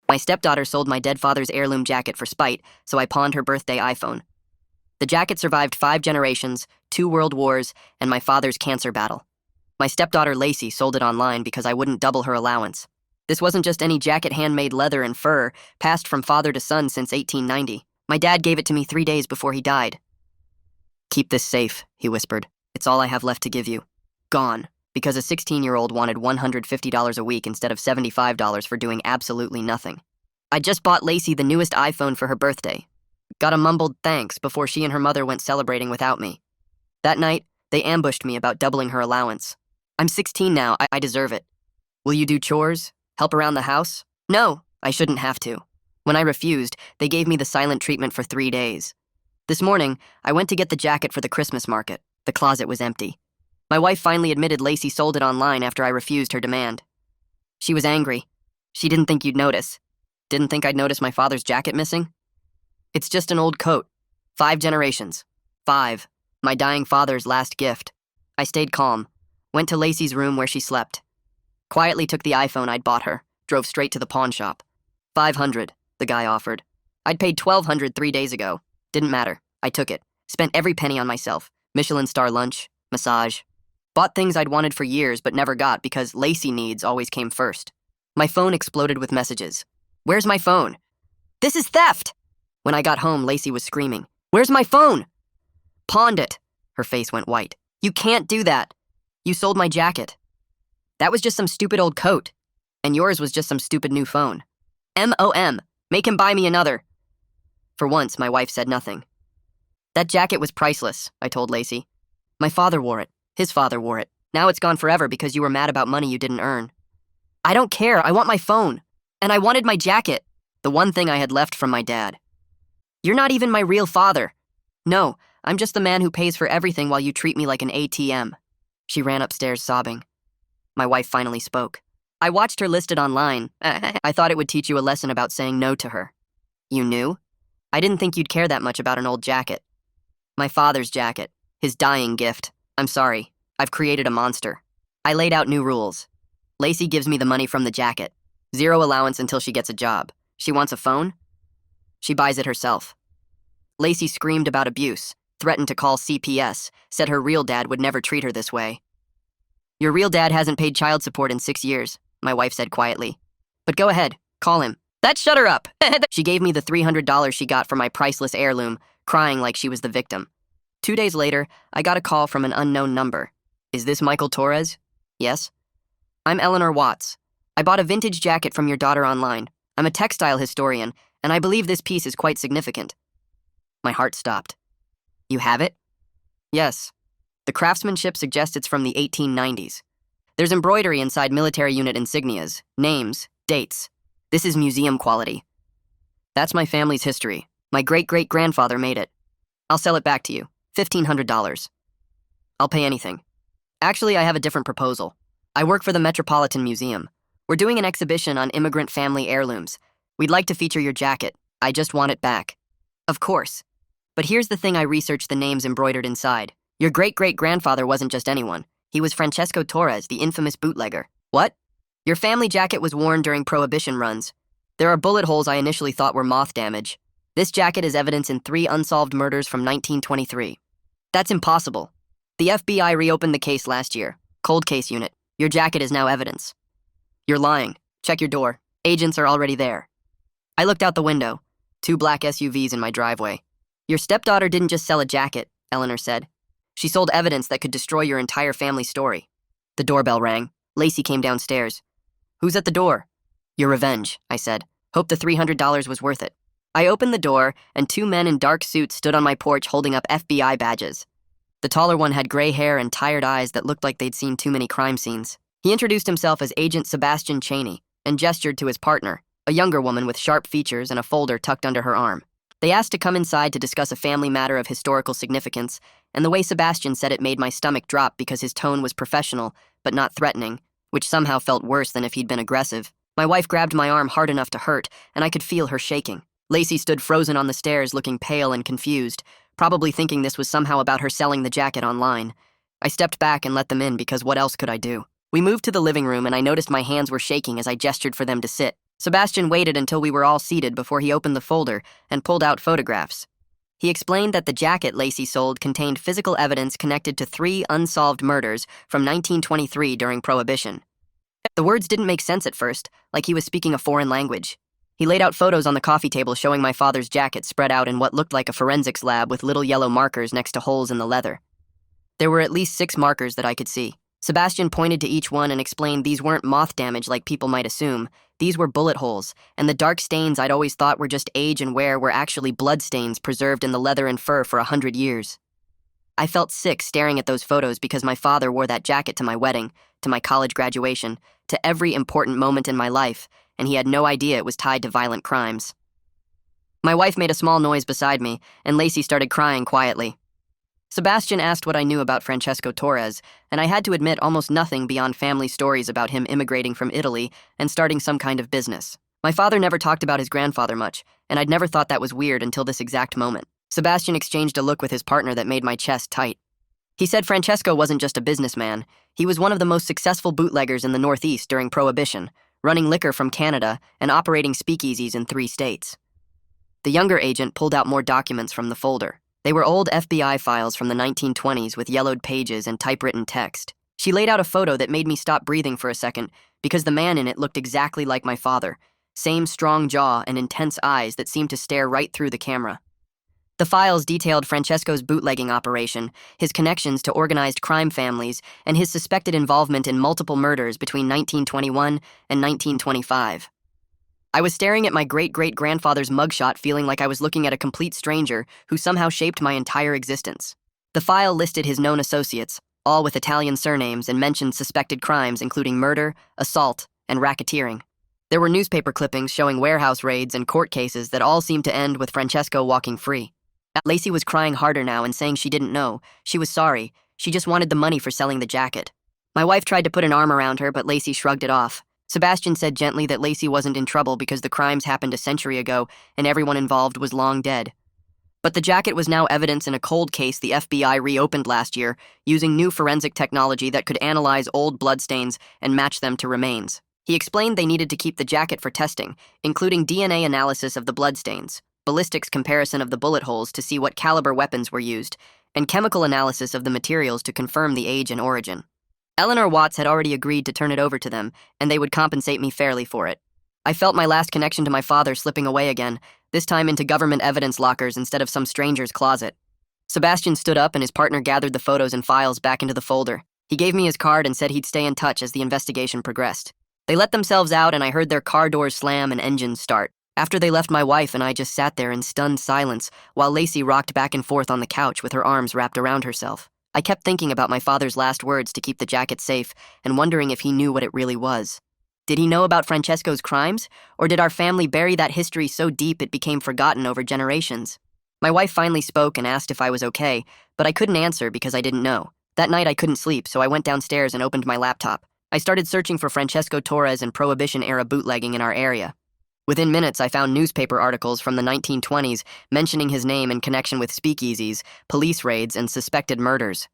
My stepdaughter sold my dead father's heirloom jacket for spite, so I pawned her birthday iPhone. The jacket survived 5 generations, 2 world wars, and my father's cancer battle. My stepdaughter Lacy sold it online because I wouldn't double her allowance. This wasn't just any jacket, handmade leather and fur, passed from father to son since 1890. My dad gave it to me 3 days before he died. "Keep this safe," he whispered. "It's all I have left to give you. Gone, because a 16-year-old wanted $150 a week instead of $75 for doing absolutely nothing. I just bought Lacy the newest iPhone for her birthday. Got a mumbled thanks before she and her mother went celebrating without me. That night, they ambushed me about doubling her allowance. I'm 16 now, I deserve it. Will you do chores? Help around the house? No, I shouldn't have to. When I refused, they gave me the silent treatment for 3 days. This morning, I went to get the jacket for the Christmas market. The closet was empty. My wife finally admitted Lacy sold it online after I refused her demand. She was angry. She didn't think you'd notice. Didn't think I'd notice my father's jacket missing? It's just an old coat. 5 generations. 5. My dying father's last gift. I stayed calm. Went to Lacy's room where she slept. Quietly took the iPhone I'd bought her. Drove straight to the pawn shop. $500, the guy offered. I'd paid $1,200 3 days ago. Didn't matter. I took it. Spent every penny on myself. Michelin star lunch. Massage. Bought things I'd wanted for years but never got because Lacy needs always came first. My phone exploded with messages. Where's my phone? This is theft! When I got home, Lacy was screaming. Where's my phone? Pawned it. Her face went white. You can't do that. You sold my jacket. That was just some stupid old coat. And yours was just some stupid new phone. MOM. Make him buy me another. For once, my wife said nothing. That jacket was priceless, I told Lacy. My father wore it. His father wore it. Now it's gone forever because you were mad about money you didn't earn. I don't care. I want my phone. And I wanted my jacket. The one thing I had left from my dad. You're not even my real father. No, I'm just the man who pays for everything while you treat me like an ATM. She ran upstairs sobbing. My wife finally spoke. I watched her listed online. I thought it would teach you a lesson about saying no to her. You knew? I didn't think you'd care that much about an old jacket. My father's jacket. His dying gift. I'm sorry. I've created a monster. I laid out new rules. Lacy gives me the money from the jacket. 0 allowance until she gets a job. She wants a phone? She buys it herself. Lacy screamed about abuse, threatened to call CPS, said her real dad would never treat her this way. Your real dad hasn't paid child support in 6 years, my wife said quietly. But go ahead, call him. That shut her up. She gave me the $300 she got for my priceless heirloom, crying like she was the victim. 2 days later, I got a call from an unknown number. Is this Michael Torres? Yes. I'm Eleanor Watts. I bought a vintage jacket from your daughter online. I'm a textile historian, and I believe this piece is quite significant. My heart stopped. You have it? Yes. The craftsmanship suggests it's from the 1890s. There's embroidery inside military unit insignias, names, dates. This is museum quality. That's my family's history. My great-great-grandfather made it. I'll sell it back to you. $1,500. I'll pay anything. Actually, I have a different proposal. I work for the Metropolitan Museum. We're doing an exhibition on immigrant family heirlooms. We'd like to feature your jacket. I just want it back. Of course. But here's the thing, I researched the names embroidered inside. Your great-great-grandfather wasn't just anyone. He was Francesco Torres, the infamous bootlegger. What? Your family jacket was worn during Prohibition runs. There are bullet holes I initially thought were moth damage. This jacket is evidence in 3 unsolved murders from 1923. That's impossible. The FBI reopened the case last year. Cold case unit. Your jacket is now evidence. You're lying. Check your door. Agents are already there. I looked out the window. 2 black SUVs in my driveway. Your stepdaughter didn't just sell a jacket, Eleanor said. She sold evidence that could destroy your entire family story. The doorbell rang. Lacy came downstairs. Who's at the door? Your revenge, I said. Hope the $300 was worth it. I opened the door, and 2 men in dark suits stood on my porch holding up FBI badges. The taller one had gray hair and tired eyes that looked like they'd seen too many crime scenes. He introduced himself as Agent Sebastian Cheney and gestured to his partner, a younger woman with sharp features and a folder tucked under her arm. They asked to come inside to discuss a family matter of historical significance, and the way Sebastian said it made my stomach drop because his tone was professional, but not threatening, which somehow felt worse than if he'd been aggressive. My wife grabbed my arm hard enough to hurt, and I could feel her shaking. Lacy stood frozen on the stairs, looking pale and confused, probably thinking this was somehow about her selling the jacket online. I stepped back and let them in because what else could I do? We moved to the living room, and I noticed my hands were shaking as I gestured for them to sit. Sebastian waited until we were all seated before he opened the folder and pulled out photographs. He explained that the jacket Lacy sold contained physical evidence connected to 3 unsolved murders from 1923 during Prohibition. The words didn't make sense at first, like he was speaking a foreign language. He laid out photos on the coffee table showing my father's jacket spread out in what looked like a forensics lab with little yellow markers next to holes in the leather. There were at least 6 markers that I could see. Sebastian pointed to each one and explained these weren't moth damage like people might assume. These were bullet holes, and the dark stains I'd always thought were just age and wear were actually blood stains preserved in the leather and fur for 100 years. I felt sick staring at those photos because my father wore that jacket to my wedding, to my college graduation, to every important moment in my life, and he had no idea it was tied to violent crimes. My wife made a small noise beside me, and Lacy started crying quietly. Sebastian asked what I knew about Francesco Torres, and I had to admit almost nothing beyond family stories about him immigrating from Italy and starting some kind of business. My father never talked about his grandfather much, and I'd never thought that was weird until this exact moment. Sebastian exchanged a look with his partner that made my chest tight. He said Francesco wasn't just a businessman, he was one of the most successful bootleggers in the Northeast during Prohibition, running liquor from Canada and operating speakeasies in 3 states. The younger agent pulled out more documents from the folder. They were old FBI files from the 1920s with yellowed pages and typewritten text. She laid out a photo that made me stop breathing for a second because the man in it looked exactly like my father, same strong jaw and intense eyes that seemed to stare right through the camera. The files detailed Francesco's bootlegging operation, his connections to organized crime families, and his suspected involvement in multiple murders between 1921 and 1925. I was staring at my great-great-grandfather's mugshot feeling like I was looking at a complete stranger who somehow shaped my entire existence. The file listed his known associates, all with Italian surnames, and mentioned suspected crimes including murder, assault, and racketeering. There were newspaper clippings showing warehouse raids and court cases that all seemed to end with Francesco walking free. Lacy was crying harder now and saying she didn't know. She was sorry. She just wanted the money for selling the jacket. My wife tried to put an arm around her, but Lacy shrugged it off. Sebastian said gently that Lacy wasn't in trouble because the crimes happened a century ago and everyone involved was long dead. But the jacket was now evidence in a cold case the FBI reopened last year using new forensic technology that could analyze old bloodstains and match them to remains. He explained they needed to keep the jacket for testing, including DNA analysis of the bloodstains, ballistics comparison of the bullet holes to see what caliber weapons were used, and chemical analysis of the materials to confirm the age and origin. Eleanor Watts had already agreed to turn it over to them, and they would compensate me fairly for it. I felt my last connection to my father slipping away again, this time into government evidence lockers instead of some stranger's closet. Sebastian stood up and his partner gathered the photos and files back into the folder. He gave me his card and said he'd stay in touch as the investigation progressed. They let themselves out and I heard their car doors slam and engines start. After they left, my wife and I just sat there in stunned silence while Lacy rocked back and forth on the couch with her arms wrapped around herself. I kept thinking about my father's last words to keep the jacket safe and wondering if he knew what it really was. Did he know about Francesco's crimes, or did our family bury that history so deep it became forgotten over generations? My wife finally spoke and asked if I was okay, but I couldn't answer because I didn't know. That night I couldn't sleep, so I went downstairs and opened my laptop. I started searching for Francesco Torres and Prohibition-era bootlegging in our area. Within minutes, I found newspaper articles from the 1920s mentioning his name in connection with speakeasies, police raids, and suspected murders.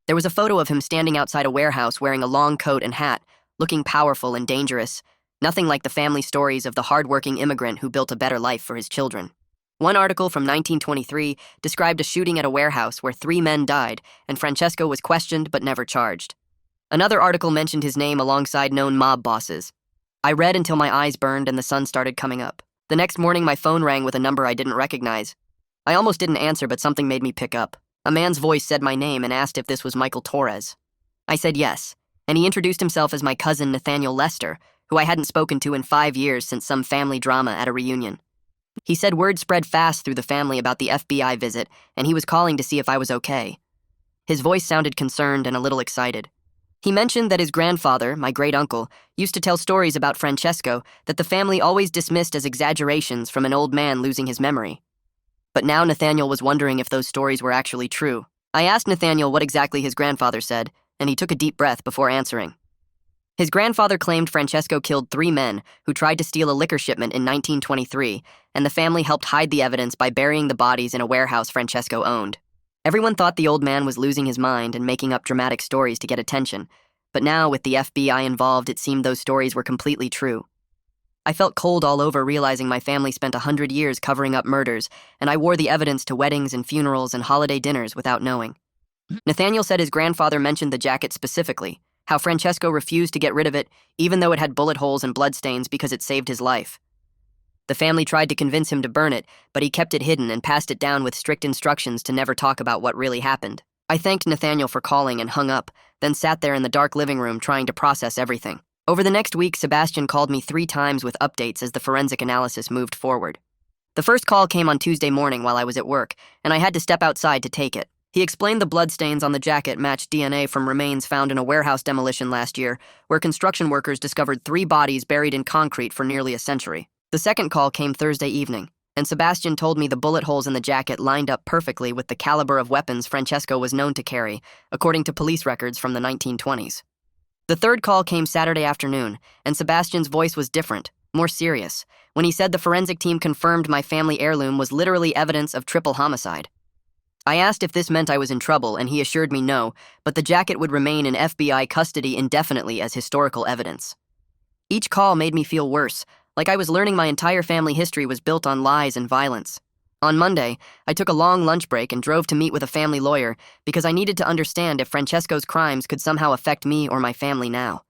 There was a photo of him standing outside a warehouse wearing a long coat and hat, looking powerful and dangerous, nothing like the family stories of the hard-working immigrant who built a better life for his children. One article from 1923 described a shooting at a warehouse where 3 men died, and Francesco was questioned but never charged. Another article mentioned his name alongside known mob bosses. I read until my eyes burned and the sun started coming up. The next morning, my phone rang with a number I didn't recognize. I almost didn't answer, but something made me pick up. A man's voice said my name and asked if this was Michael Torres. I said yes, and he introduced himself as my cousin Nathaniel Lester, who I hadn't spoken to in 5 years since some family drama at a reunion. He said word spread fast through the family about the FBI visit, and he was calling to see if I was okay. His voice sounded concerned and a little excited. He mentioned that his grandfather, my great-uncle, used to tell stories about Francesco that the family always dismissed as exaggerations from an old man losing his memory. But now Nathaniel was wondering if those stories were actually true. I asked Nathaniel what exactly his grandfather said, and he took a deep breath before answering. His grandfather claimed Francesco killed 3 men who tried to steal a liquor shipment in 1923, and the family helped hide the evidence by burying the bodies in a warehouse Francesco owned. Everyone thought the old man was losing his mind and making up dramatic stories to get attention, but now with the FBI involved, it seemed those stories were completely true. I felt cold all over realizing my family spent 100 years covering up murders, and I wore the evidence to weddings and funerals and holiday dinners without knowing. Nathaniel said his grandfather mentioned the jacket specifically, how Francesco refused to get rid of it, even though it had bullet holes and bloodstains because it saved his life. The family tried to convince him to burn it, but he kept it hidden and passed it down with strict instructions to never talk about what really happened. I thanked Nathaniel for calling and hung up, then sat there in the dark living room trying to process everything. Over the next week, Sebastian called me 3 times with updates as the forensic analysis moved forward. The first call came on Tuesday morning while I was at work, and I had to step outside to take it. He explained the bloodstains on the jacket matched DNA from remains found in a warehouse demolition last year, where construction workers discovered 3 bodies buried in concrete for nearly a century. The second call came Thursday evening, and Sebastian told me the bullet holes in the jacket lined up perfectly with the caliber of weapons Francesco was known to carry, according to police records from the 1920s. The third call came Saturday afternoon, and Sebastian's voice was different, more serious, when he said the forensic team confirmed my family heirloom was literally evidence of triple homicide. I asked if this meant I was in trouble, and he assured me no, but the jacket would remain in FBI custody indefinitely as historical evidence. Each call made me feel worse, like I was learning my entire family history was built on lies and violence. On Monday, I took a long lunch break and drove to meet with a family lawyer because I needed to understand if Francesco's crimes could somehow affect me or my family now.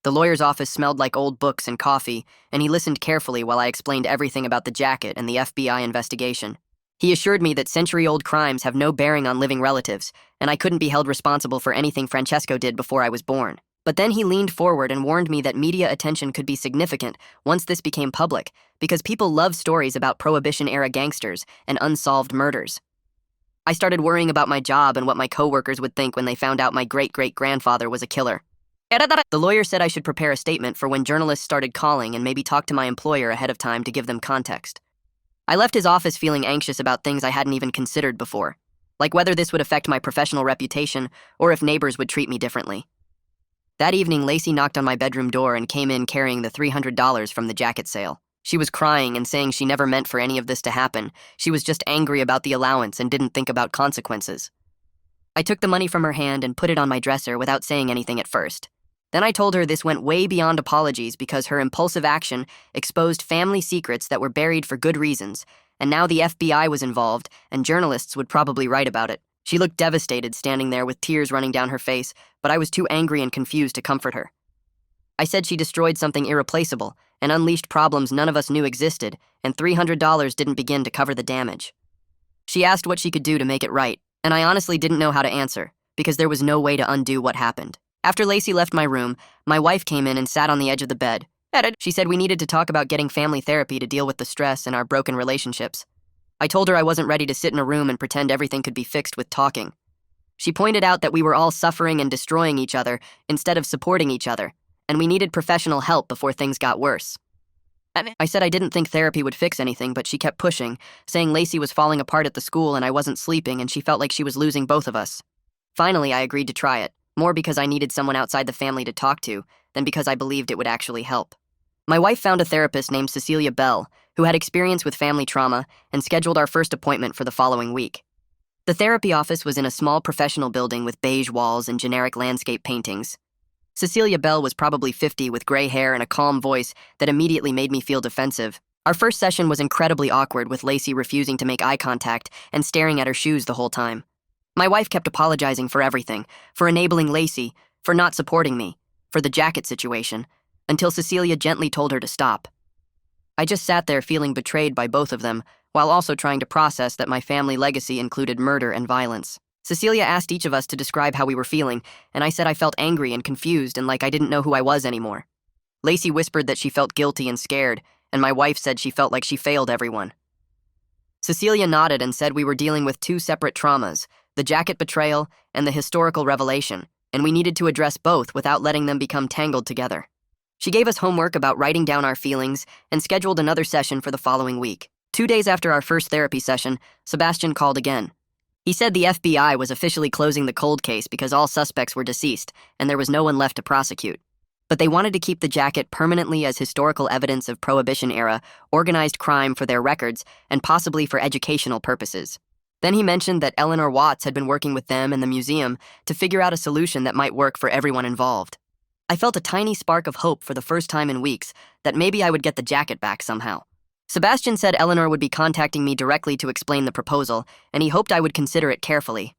The lawyer's office smelled like old books and coffee, and he listened carefully while I explained everything about the jacket and the FBI investigation. He assured me that century-old crimes have no bearing on living relatives, and I couldn't be held responsible for anything Francesco did before I was born. But then he leaned forward and warned me that media attention could be significant once this became public, because people love stories about Prohibition-era gangsters and unsolved murders. I started worrying about my job and what my coworkers would think when they found out my great-great-grandfather was a killer. The lawyer said I should prepare a statement for when journalists started calling and maybe talk to my employer ahead of time to give them context. I left his office feeling anxious about things I hadn't even considered before, like whether this would affect my professional reputation or if neighbors would treat me differently. That evening, Lacy knocked on my bedroom door and came in carrying the $300 from the jacket sale. She was crying and saying she never meant for any of this to happen. She was just angry about the allowance and didn't think about consequences. I took the money from her hand and put it on my dresser without saying anything at first. Then I told her this went way beyond apologies because her impulsive action exposed family secrets that were buried for good reasons, and now the FBI was involved and journalists would probably write about it. She looked devastated, standing there with tears running down her face, but I was too angry and confused to comfort her. I said she destroyed something irreplaceable and unleashed problems none of us knew existed, and $300 didn't begin to cover the damage. She asked what she could do to make it right, and I honestly didn't know how to answer, because there was no way to undo what happened. After Lacy left my room, my wife came in and sat on the edge of the bed. She said we needed to talk about getting family therapy to deal with the stress and our broken relationships. I told her I wasn't ready to sit in a room and pretend everything could be fixed with talking. She pointed out that we were all suffering and destroying each other instead of supporting each other, and we needed professional help before things got worse. I said I didn't think therapy would fix anything, but she kept pushing, saying Lacy was falling apart at the school and I wasn't sleeping and she felt like she was losing both of us. Finally, I agreed to try it, more because I needed someone outside the family to talk to than because I believed it would actually help. My wife found a therapist named Cecilia Bell, who had experience with family trauma, and scheduled our first appointment for the following week. The therapy office was in a small professional building with beige walls and generic landscape paintings. Cecilia Bell was probably 50 with gray hair and a calm voice that immediately made me feel defensive. Our first session was incredibly awkward, with Lacy refusing to make eye contact and staring at her shoes the whole time. My wife kept apologizing for everything, for enabling Lacy, for not supporting me, for the jacket situation, until Cecilia gently told her to stop. I just sat there feeling betrayed by both of them, while also trying to process that my family legacy included murder and violence. Cecilia asked each of us to describe how we were feeling, and I said I felt angry and confused and like I didn't know who I was anymore. Lacy whispered that she felt guilty and scared, and my wife said she felt like she failed everyone. Cecilia nodded and said we were dealing with 2 separate traumas, the jacket betrayal and the historical revelation, and we needed to address both without letting them become tangled together. She gave us homework about writing down our feelings and scheduled another session for the following week. 2 days after our first therapy session, Sebastian called again. He said the FBI was officially closing the cold case because all suspects were deceased and there was no one left to prosecute. But they wanted to keep the jacket permanently as historical evidence of Prohibition-era organized crime for their records and possibly for educational purposes. Then he mentioned that Eleanor Watts had been working with them and the museum to figure out a solution that might work for everyone involved. I felt a tiny spark of hope for the first time in weeks that maybe I would get the jacket back somehow. Sebastian said Eleanor would be contacting me directly to explain the proposal, and he hoped I would consider it carefully.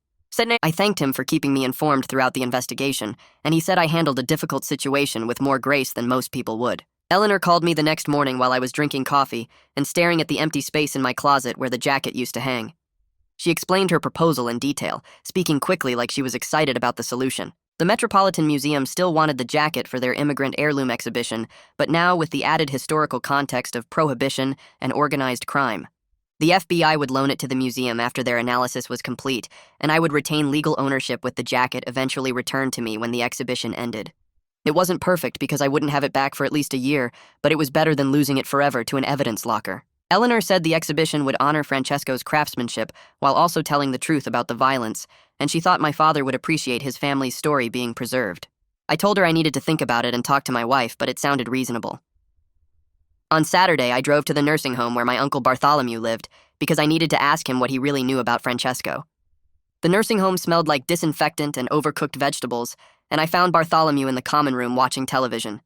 I thanked him for keeping me informed throughout the investigation, and he said I handled a difficult situation with more grace than most people would. Eleanor called me the next morning while I was drinking coffee and staring at the empty space in my closet where the jacket used to hang. She explained her proposal in detail, speaking quickly like she was excited about the solution. The Metropolitan Museum still wanted the jacket for their immigrant heirloom exhibition, but now with the added historical context of prohibition and organized crime. The FBI would loan it to the museum after their analysis was complete, and I would retain legal ownership with the jacket eventually returned to me when the exhibition ended. It wasn't perfect because I wouldn't have it back for at least a year, but it was better than losing it forever to an evidence locker. Eleanor said the exhibition would honor Francesco's craftsmanship while also telling the truth about the violence, and she thought my father would appreciate his family's story being preserved. I told her I needed to think about it and talk to my wife, but it sounded reasonable. On Saturday, I drove to the nursing home where my Uncle Bartholomew lived because I needed to ask him what he really knew about Francesco. The nursing home smelled like disinfectant and overcooked vegetables, and I found Bartholomew in the common room watching television.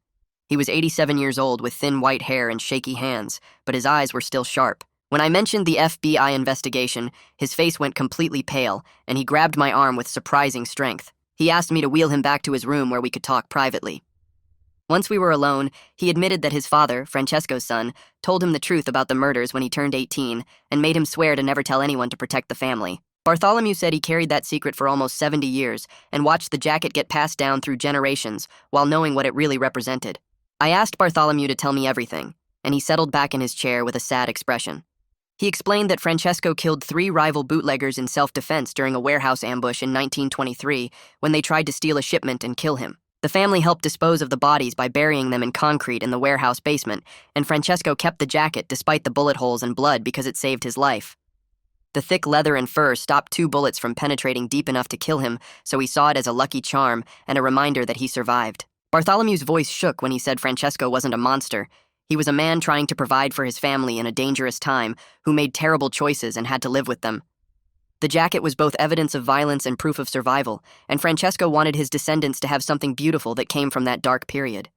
He was 87 years old with thin white hair and shaky hands, but his eyes were still sharp. When I mentioned the FBI investigation, his face went completely pale, and he grabbed my arm with surprising strength. He asked me to wheel him back to his room where we could talk privately. Once we were alone, he admitted that his father, Francesco's son, told him the truth about the murders when he turned 18 and made him swear to never tell anyone to protect the family. Bartholomew said he carried that secret for almost 70 years and watched the jacket get passed down through generations while knowing what it really represented. I asked Bartholomew to tell me everything, and he settled back in his chair with a sad expression. He explained that Francesco killed 3 rival bootleggers in self-defense during a warehouse ambush in 1923 when they tried to steal a shipment and kill him. The family helped dispose of the bodies by burying them in concrete in the warehouse basement, and Francesco kept the jacket despite the bullet holes and blood because it saved his life. The thick leather and fur stopped 2 bullets from penetrating deep enough to kill him, so he saw it as a lucky charm and a reminder that he survived. Bartholomew's voice shook when he said Francesco wasn't a monster. He was a man trying to provide for his family in a dangerous time, who made terrible choices and had to live with them. The jacket was both evidence of violence and proof of survival, and Francesco wanted his descendants to have something beautiful that came from that dark period.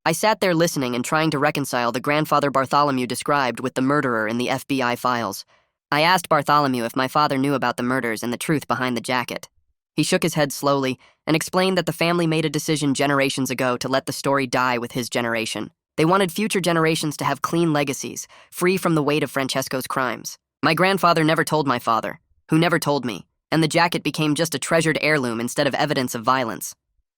I sat there listening and trying to reconcile the grandfather Bartholomew described with the murderer in the FBI files. I asked Bartholomew if my father knew about the murders and the truth behind the jacket. He shook his head slowly and explained that the family made a decision generations ago to let the story die with his generation. They wanted future generations to have clean legacies, free from the weight of Francesco's crimes. My grandfather never told my father, who never told me, and the jacket became just a treasured heirloom instead of evidence of violence.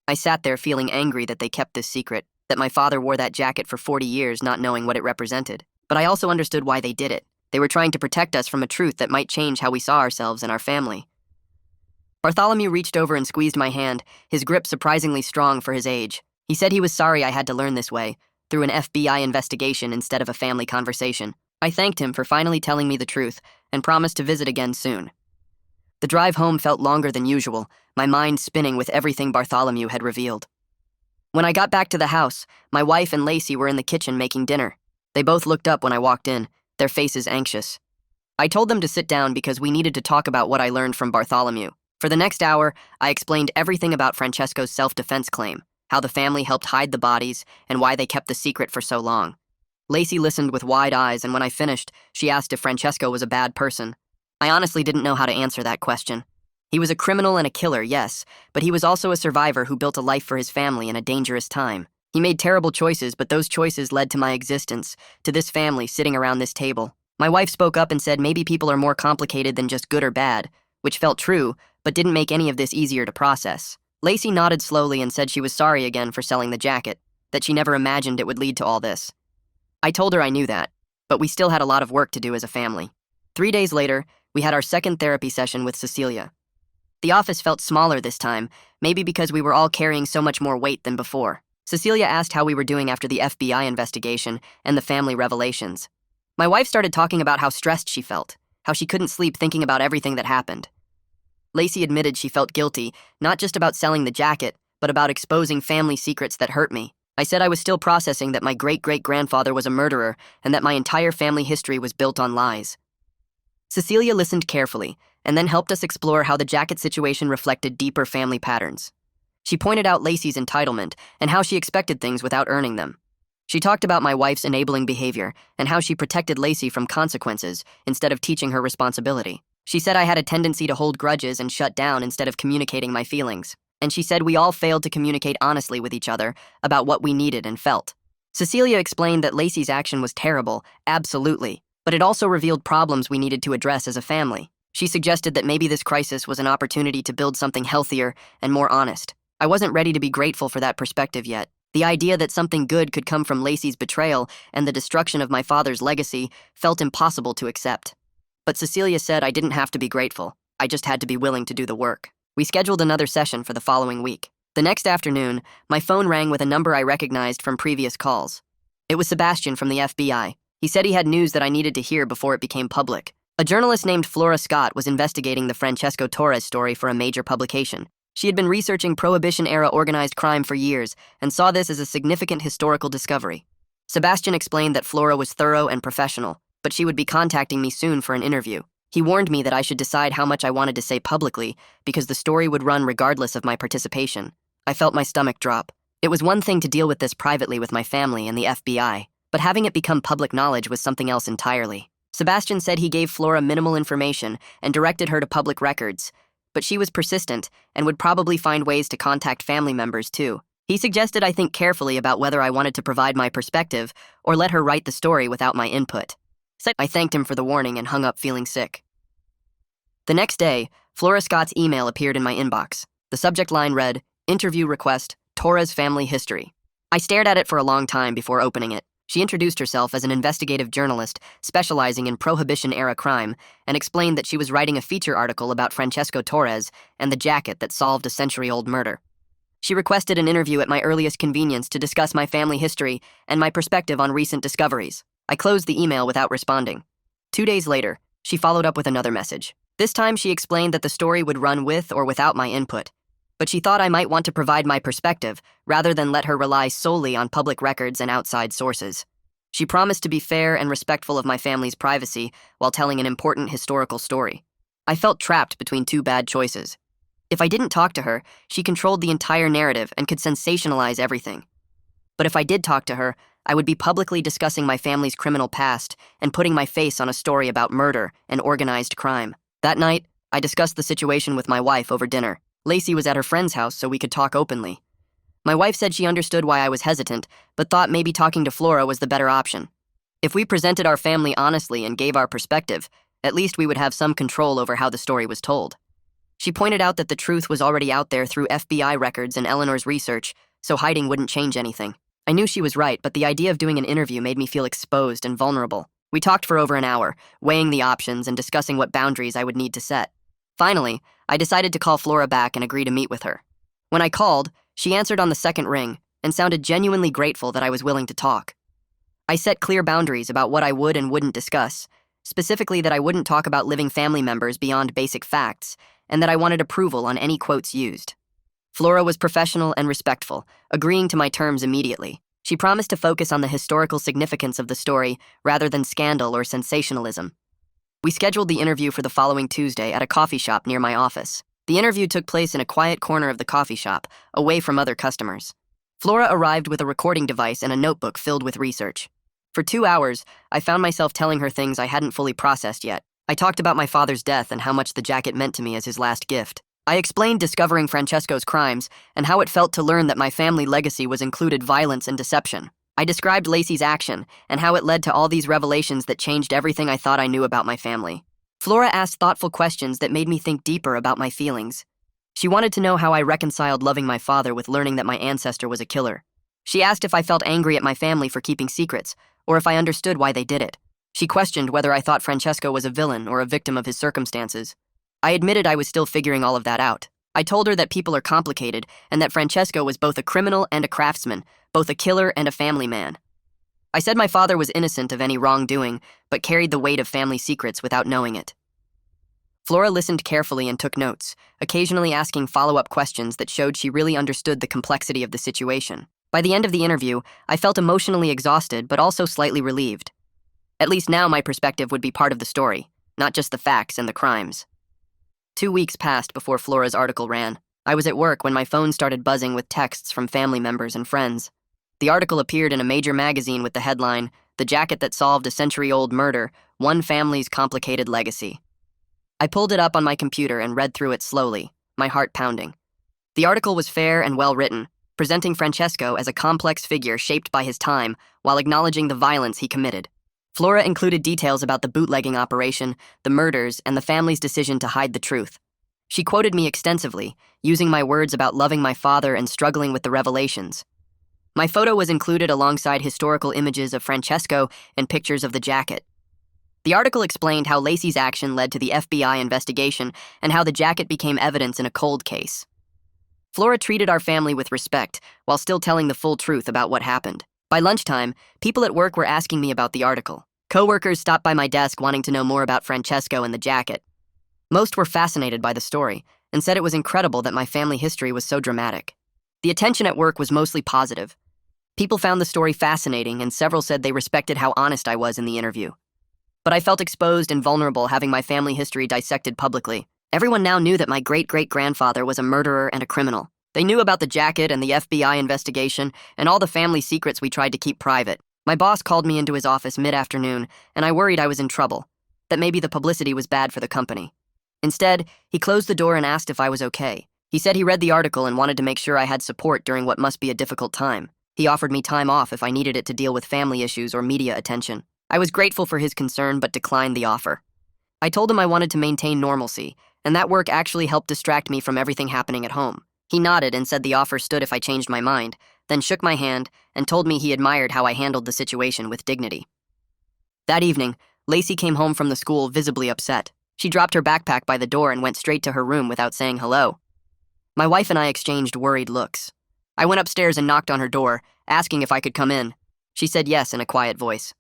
I sat there feeling angry that they kept this secret, that my father wore that jacket for 40 years not knowing what it represented. But I also understood why they did it. They were trying to protect us from a truth that might change how we saw ourselves and our family. Bartholomew reached over and squeezed my hand, his grip surprisingly strong for his age. He said he was sorry I had to learn this way, through an FBI investigation instead of a family conversation. I thanked him for finally telling me the truth and promised to visit again soon. The drive home felt longer than usual, my mind spinning with everything Bartholomew had revealed. When I got back to the house, my wife and Lacy were in the kitchen making dinner. They both looked up when I walked in, their faces anxious. I told them to sit down because we needed to talk about what I learned from Bartholomew. For the next hour, I explained everything about Francesco's self-defense claim, how the family helped hide the bodies, and why they kept the secret for so long. Lacy listened with wide eyes, and when I finished, she asked if Francesco was a bad person. I honestly didn't know how to answer that question. He was a criminal and a killer, yes, but he was also a survivor who built a life for his family in a dangerous time. He made terrible choices, but those choices led to my existence, to this family sitting around this table. My wife spoke up and said maybe people are more complicated than just good or bad, which felt true, but didn't make any of this easier to process. Lacy nodded slowly and said she was sorry again for selling the jacket, that she never imagined it would lead to all this. I told her I knew that, but we still had a lot of work to do as a family. 3 days later, we had our second therapy session with Cecilia. The office felt smaller this time, maybe because we were all carrying so much more weight than before. Cecilia asked how we were doing after the FBI investigation and the family revelations. My wife started talking about how stressed she felt, how she couldn't sleep thinking about everything that happened. Lacy admitted she felt guilty, not just about selling the jacket, but about exposing family secrets that hurt me. I said I was still processing that my great-great-grandfather was a murderer and that my entire family history was built on lies. Cecilia listened carefully and then helped us explore how the jacket situation reflected deeper family patterns. She pointed out Lacy's entitlement and how she expected things without earning them. She talked about my wife's enabling behavior and how she protected Lacy from consequences instead of teaching her responsibility. She said I had a tendency to hold grudges and shut down instead of communicating my feelings. And she said we all failed to communicate honestly with each other about what we needed and felt. Cecilia explained that Lacy's action was terrible, absolutely, but it also revealed problems we needed to address as a family. She suggested that maybe this crisis was an opportunity to build something healthier and more honest. I wasn't ready to be grateful for that perspective yet. The idea that something good could come from Lacy's betrayal and the destruction of my father's legacy felt impossible to accept. But Cecilia said I didn't have to be grateful. I just had to be willing to do the work. We scheduled another session for the following week. The next afternoon, my phone rang with a number I recognized from previous calls. It was Sebastian from the FBI. He said he had news that I needed to hear before it became public. A journalist named Flora Scott was investigating the Francesco Torres story for a major publication. She had been researching Prohibition-era organized crime for years and saw this as a significant historical discovery. Sebastian explained that Flora was thorough and professional, but she would be contacting me soon for an interview. He warned me that I should decide how much I wanted to say publicly because the story would run regardless of my participation. I felt my stomach drop. It was one thing to deal with this privately with my family and the FBI, but having it become public knowledge was something else entirely. Sebastian said he gave Flora minimal information and directed her to public records, but she was persistent and would probably find ways to contact family members too. He suggested I think carefully about whether I wanted to provide my perspective or let her write the story without my input. I thanked him for the warning and hung up feeling sick. The next day, Flora Scott's email appeared in my inbox. The subject line read, "Interview request, Torres family history." I stared at it for a long time before opening it. She introduced herself as an investigative journalist specializing in Prohibition-era crime and explained that she was writing a feature article about Francesco Torres and the jacket that solved a century-old murder. She requested an interview at my earliest convenience to discuss my family history and my perspective on recent discoveries. I closed the email without responding. 2 days later, she followed up with another message. This time she explained that the story would run with or without my input, but she thought I might want to provide my perspective rather than let her rely solely on public records and outside sources. She promised to be fair and respectful of my family's privacy while telling an important historical story. I felt trapped between two bad choices. If I didn't talk to her, she controlled the entire narrative and could sensationalize everything. But if I did talk to her, I would be publicly discussing my family's criminal past and putting my face on a story about murder and organized crime. That night, I discussed the situation with my wife over dinner. Lacy was at her friend's house so we could talk openly. My wife said she understood why I was hesitant, but thought maybe talking to Flora was the better option. If we presented our family honestly and gave our perspective, at least we would have some control over how the story was told. She pointed out that the truth was already out there through FBI records and Eleanor's research, so hiding wouldn't change anything. I knew she was right, but the idea of doing an interview made me feel exposed and vulnerable. We talked for over an hour, weighing the options and discussing what boundaries I would need to set. Finally, I decided to call Flora back and agree to meet with her. When I called, she answered on the second ring and sounded genuinely grateful that I was willing to talk. I set clear boundaries about what I would and wouldn't discuss, specifically that I wouldn't talk about living family members beyond basic facts, and that I wanted approval on any quotes used. Flora was professional and respectful, agreeing to my terms immediately. She promised to focus on the historical significance of the story rather than scandal or sensationalism. We scheduled the interview for the following Tuesday at a coffee shop near my office. The interview took place in a quiet corner of the coffee shop, away from other customers. Flora arrived with a recording device and a notebook filled with research. For 2 hours, I found myself telling her things I hadn't fully processed yet. I talked about my father's death and how much the jacket meant to me as his last gift. I explained discovering Francesco's crimes and how it felt to learn that my family legacy was included violence and deception. I described Lacy's action and how it led to all these revelations that changed everything I thought I knew about my family. Flora asked thoughtful questions that made me think deeper about my feelings. She wanted to know how I reconciled loving my father with learning that my ancestor was a killer. She asked if I felt angry at my family for keeping secrets, or if I understood why they did it. She questioned whether I thought Francesco was a villain or a victim of his circumstances. I admitted I was still figuring all of that out. I told her that people are complicated and that Francesco was both a criminal and a craftsman, both a killer and a family man. I said my father was innocent of any wrongdoing, but carried the weight of family secrets without knowing it. Flora listened carefully and took notes, occasionally asking follow-up questions that showed she really understood the complexity of the situation. By the end of the interview, I felt emotionally exhausted, but also slightly relieved. At least now my perspective would be part of the story, not just the facts and the crimes. 2 weeks passed before Flora's article ran. I was at work when my phone started buzzing with texts from family members and friends. The article appeared in a major magazine with the headline, "The Jacket That Solved a Century-Old Murder, One Family's Complicated Legacy." I pulled it up on my computer and read through it slowly, my heart pounding. The article was fair and well-written, presenting Francesco as a complex figure shaped by his time while acknowledging the violence he committed. Flora included details about the bootlegging operation, the murders, and the family's decision to hide the truth. She quoted me extensively, using my words about loving my father and struggling with the revelations. My photo was included alongside historical images of Francesco and pictures of the jacket. The article explained how Lacy's action led to the FBI investigation and how the jacket became evidence in a cold case. Flora treated our family with respect while still telling the full truth about what happened. By lunchtime, people at work were asking me about the article. Coworkers stopped by my desk wanting to know more about Francesco and the jacket. Most were fascinated by the story and said it was incredible that my family history was so dramatic. The attention at work was mostly positive. People found the story fascinating, and several said they respected how honest I was in the interview. But I felt exposed and vulnerable having my family history dissected publicly. Everyone now knew that my great-great-grandfather was a murderer and a criminal. They knew about the jacket and the FBI investigation and all the family secrets we tried to keep private. My boss called me into his office mid-afternoon, and I worried I was in trouble, that maybe the publicity was bad for the company. Instead, he closed the door and asked if I was okay. He said he read the article and wanted to make sure I had support during what must be a difficult time. He offered me time off if I needed it to deal with family issues or media attention. I was grateful for his concern but declined the offer. I told him I wanted to maintain normalcy, and that work actually helped distract me from everything happening at home. He nodded and said the offer stood if I changed my mind, then shook my hand and told me he admired how I handled the situation with dignity. That evening, Lacy came home from the school visibly upset. She dropped her backpack by the door and went straight to her room without saying hello. My wife and I exchanged worried looks. I went upstairs and knocked on her door, asking if I could come in. She said yes in a quiet voice.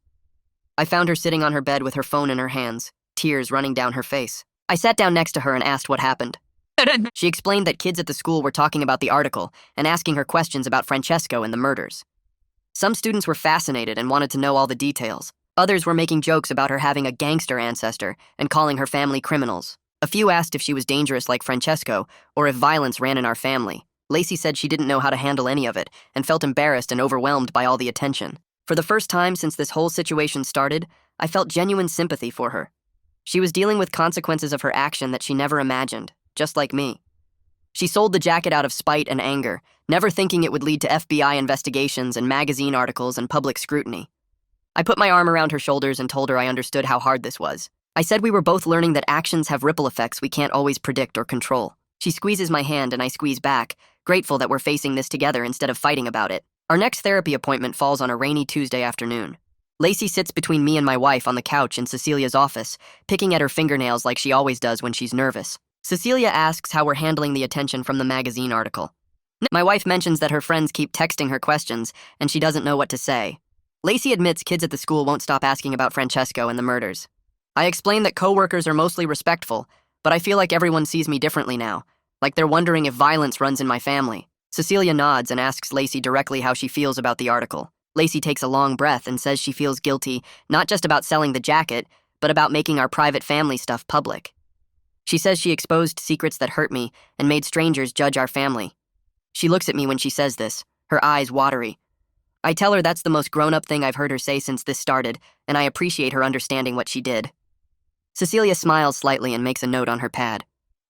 I found her sitting on her bed with her phone in her hands, tears running down her face. I sat down next to her and asked what happened. She explained that kids at the school were talking about the article and asking her questions about Francesco and the murders. Some students were fascinated and wanted to know all the details. Others were making jokes about her having a gangster ancestor and calling her family criminals. A few asked if she was dangerous like Francesco or if violence ran in our family. Lacy said she didn't know how to handle any of it and felt embarrassed and overwhelmed by all the attention. For the first time since this whole situation started, I felt genuine sympathy for her. She was dealing with consequences of her action that she never imagined, just like me. She sold the jacket out of spite and anger, never thinking it would lead to FBI investigations and magazine articles and public scrutiny. I put my arm around her shoulders and told her I understood how hard this was. I said we were both learning that actions have ripple effects we can't always predict or control. She squeezes my hand and I squeeze back, grateful that we're facing this together instead of fighting about it. Our next therapy appointment falls on a rainy Tuesday afternoon. Lacy sits between me and my wife on the couch in Cecilia's office, picking at her fingernails like she always does when she's nervous. Cecilia asks how we're handling the attention from the magazine article. My wife mentions that her friends keep texting her questions, and she doesn't know what to say. Lacy admits kids at the school won't stop asking about Francesco and the murders. I explain that coworkers are mostly respectful, but I feel like everyone sees me differently now, like they're wondering if violence runs in my family. Cecilia nods and asks Lacy directly how she feels about the article. Lacy takes a long breath and says she feels guilty, not just about selling the jacket, but about making our private family stuff public. She says she exposed secrets that hurt me and made strangers judge our family. She looks at me when she says this, her eyes watery. I tell her that's the most grown-up thing I've heard her say since this started, and I appreciate her understanding what she did. Cecilia smiles slightly and makes a note on her pad.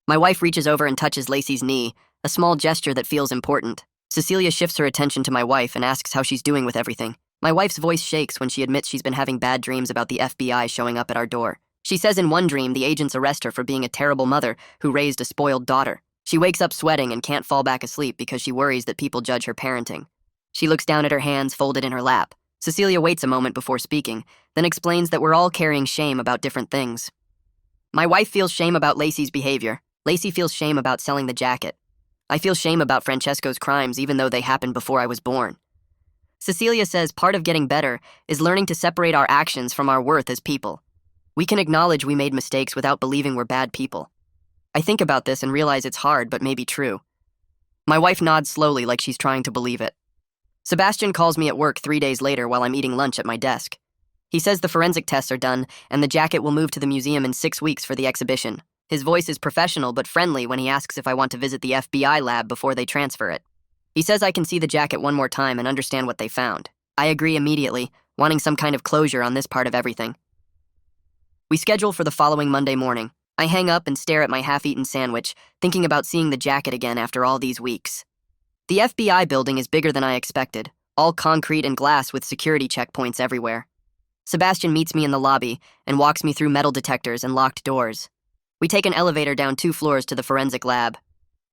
My wife reaches over and touches Lacy's knee, a small gesture that feels important. Cecilia shifts her attention to my wife and asks how she's doing with everything. My wife's voice shakes when she admits she's been having bad dreams about the FBI showing up at our door. She says in one dream the agents arrest her for being a terrible mother who raised a spoiled daughter. She wakes up sweating and can't fall back asleep because she worries that people judge her parenting. She looks down at her hands folded in her lap. Cecilia waits a moment before speaking, then explains that we're all carrying shame about different things. My wife feels shame about Lacy's behavior. Lacy feels shame about selling the jacket. I feel shame about Francesco's crimes even though they happened before I was born. Cecilia says part of getting better is learning to separate our actions from our worth as people. We can acknowledge we made mistakes without believing we're bad people. I think about this and realize it's hard but maybe true. My wife nods slowly like she's trying to believe it. Sebastian calls me at work 3 days later while I'm eating lunch at my desk. He says the forensic tests are done and the jacket will move to the museum in 6 weeks for the exhibition. His voice is professional but friendly when he asks if I want to visit the FBI lab before they transfer it. He says I can see the jacket one more time and understand what they found. I agree immediately, wanting some kind of closure on this part of everything. We schedule for the following Monday morning. I hang up and stare at my half-eaten sandwich, thinking about seeing the jacket again after all these weeks. The FBI building is bigger than I expected, all concrete and glass with security checkpoints everywhere. Sebastian meets me in the lobby and walks me through metal detectors and locked doors. We take an elevator down 2 floors to the forensic lab.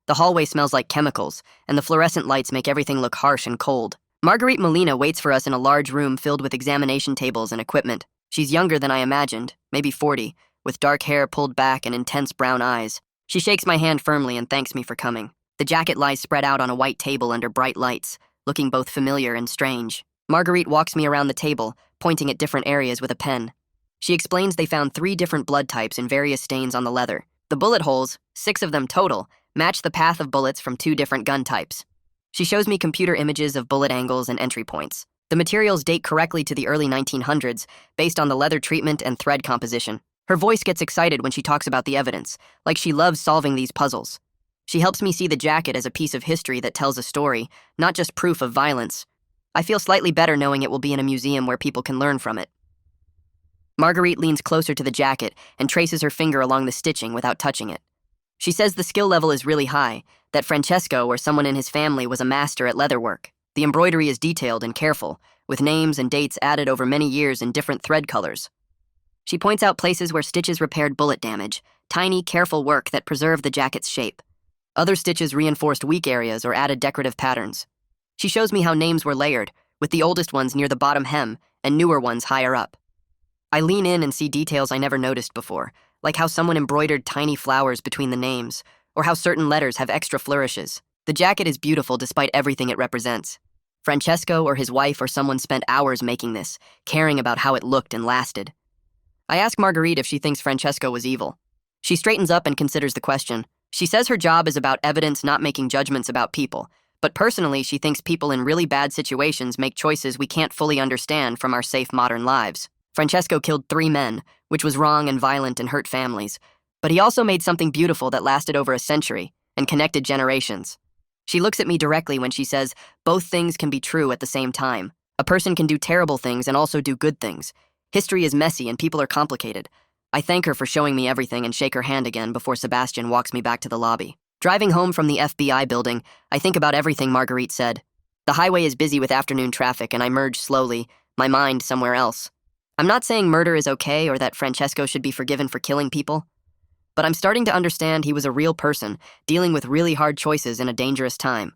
The hallway smells like chemicals, and the fluorescent lights make everything look harsh and cold. Marguerite Molina waits for us in a large room filled with examination tables and equipment. She's younger than I imagined, maybe 40, with dark hair pulled back and intense brown eyes. She shakes my hand firmly and thanks me for coming. The jacket lies spread out on a white table under bright lights, looking both familiar and strange. Marguerite walks me around the table, pointing at different areas with a pen. She explains they found 3 different blood types and various stains on the leather. The bullet holes, 6 of them total, match the path of bullets from 2 different gun types. She shows me computer images of bullet angles and entry points. The materials date correctly to the early 1900s, based on the leather treatment and thread composition. Her voice gets excited when she talks about the evidence, like she loves solving these puzzles. She helps me see the jacket as a piece of history that tells a story, not just proof of violence. I feel slightly better knowing it will be in a museum where people can learn from it. Marguerite leans closer to the jacket and traces her finger along the stitching without touching it. She says the skill level is really high, that Francesco or someone in his family was a master at leatherwork. The embroidery is detailed and careful, with names and dates added over many years in different thread colors. She points out places where stitches repaired bullet damage, tiny, careful work that preserved the jacket's shape. Other stitches reinforced weak areas or added decorative patterns. She shows me how names were layered, with the oldest ones near the bottom hem and newer ones higher up. I lean in and see details I never noticed before, like how someone embroidered tiny flowers between the names, or how certain letters have extra flourishes. The jacket is beautiful despite everything it represents. Francesco or his wife or someone spent hours making this, caring about how it looked and lasted. I ask Marguerite if she thinks Francesco was evil. She straightens up and considers the question. She says her job is about evidence, not making judgments about people, but personally she thinks people in really bad situations make choices we can't fully understand from our safe modern lives. Francesco killed 3 men, which was wrong and violent and hurt families, but he also made something beautiful that lasted over a century and connected generations. She looks at me directly when she says, both things can be true at the same time. A person can do terrible things and also do good things. History is messy and people are complicated. I thank her for showing me everything and shake her hand again before Sebastian walks me back to the lobby. Driving home from the FBI building, I think about everything Marguerite said. The highway is busy with afternoon traffic and I merge slowly, my mind somewhere else. I'm not saying murder is okay or that Francesco should be forgiven for killing people, but I'm starting to understand he was a real person, dealing with really hard choices in a dangerous time.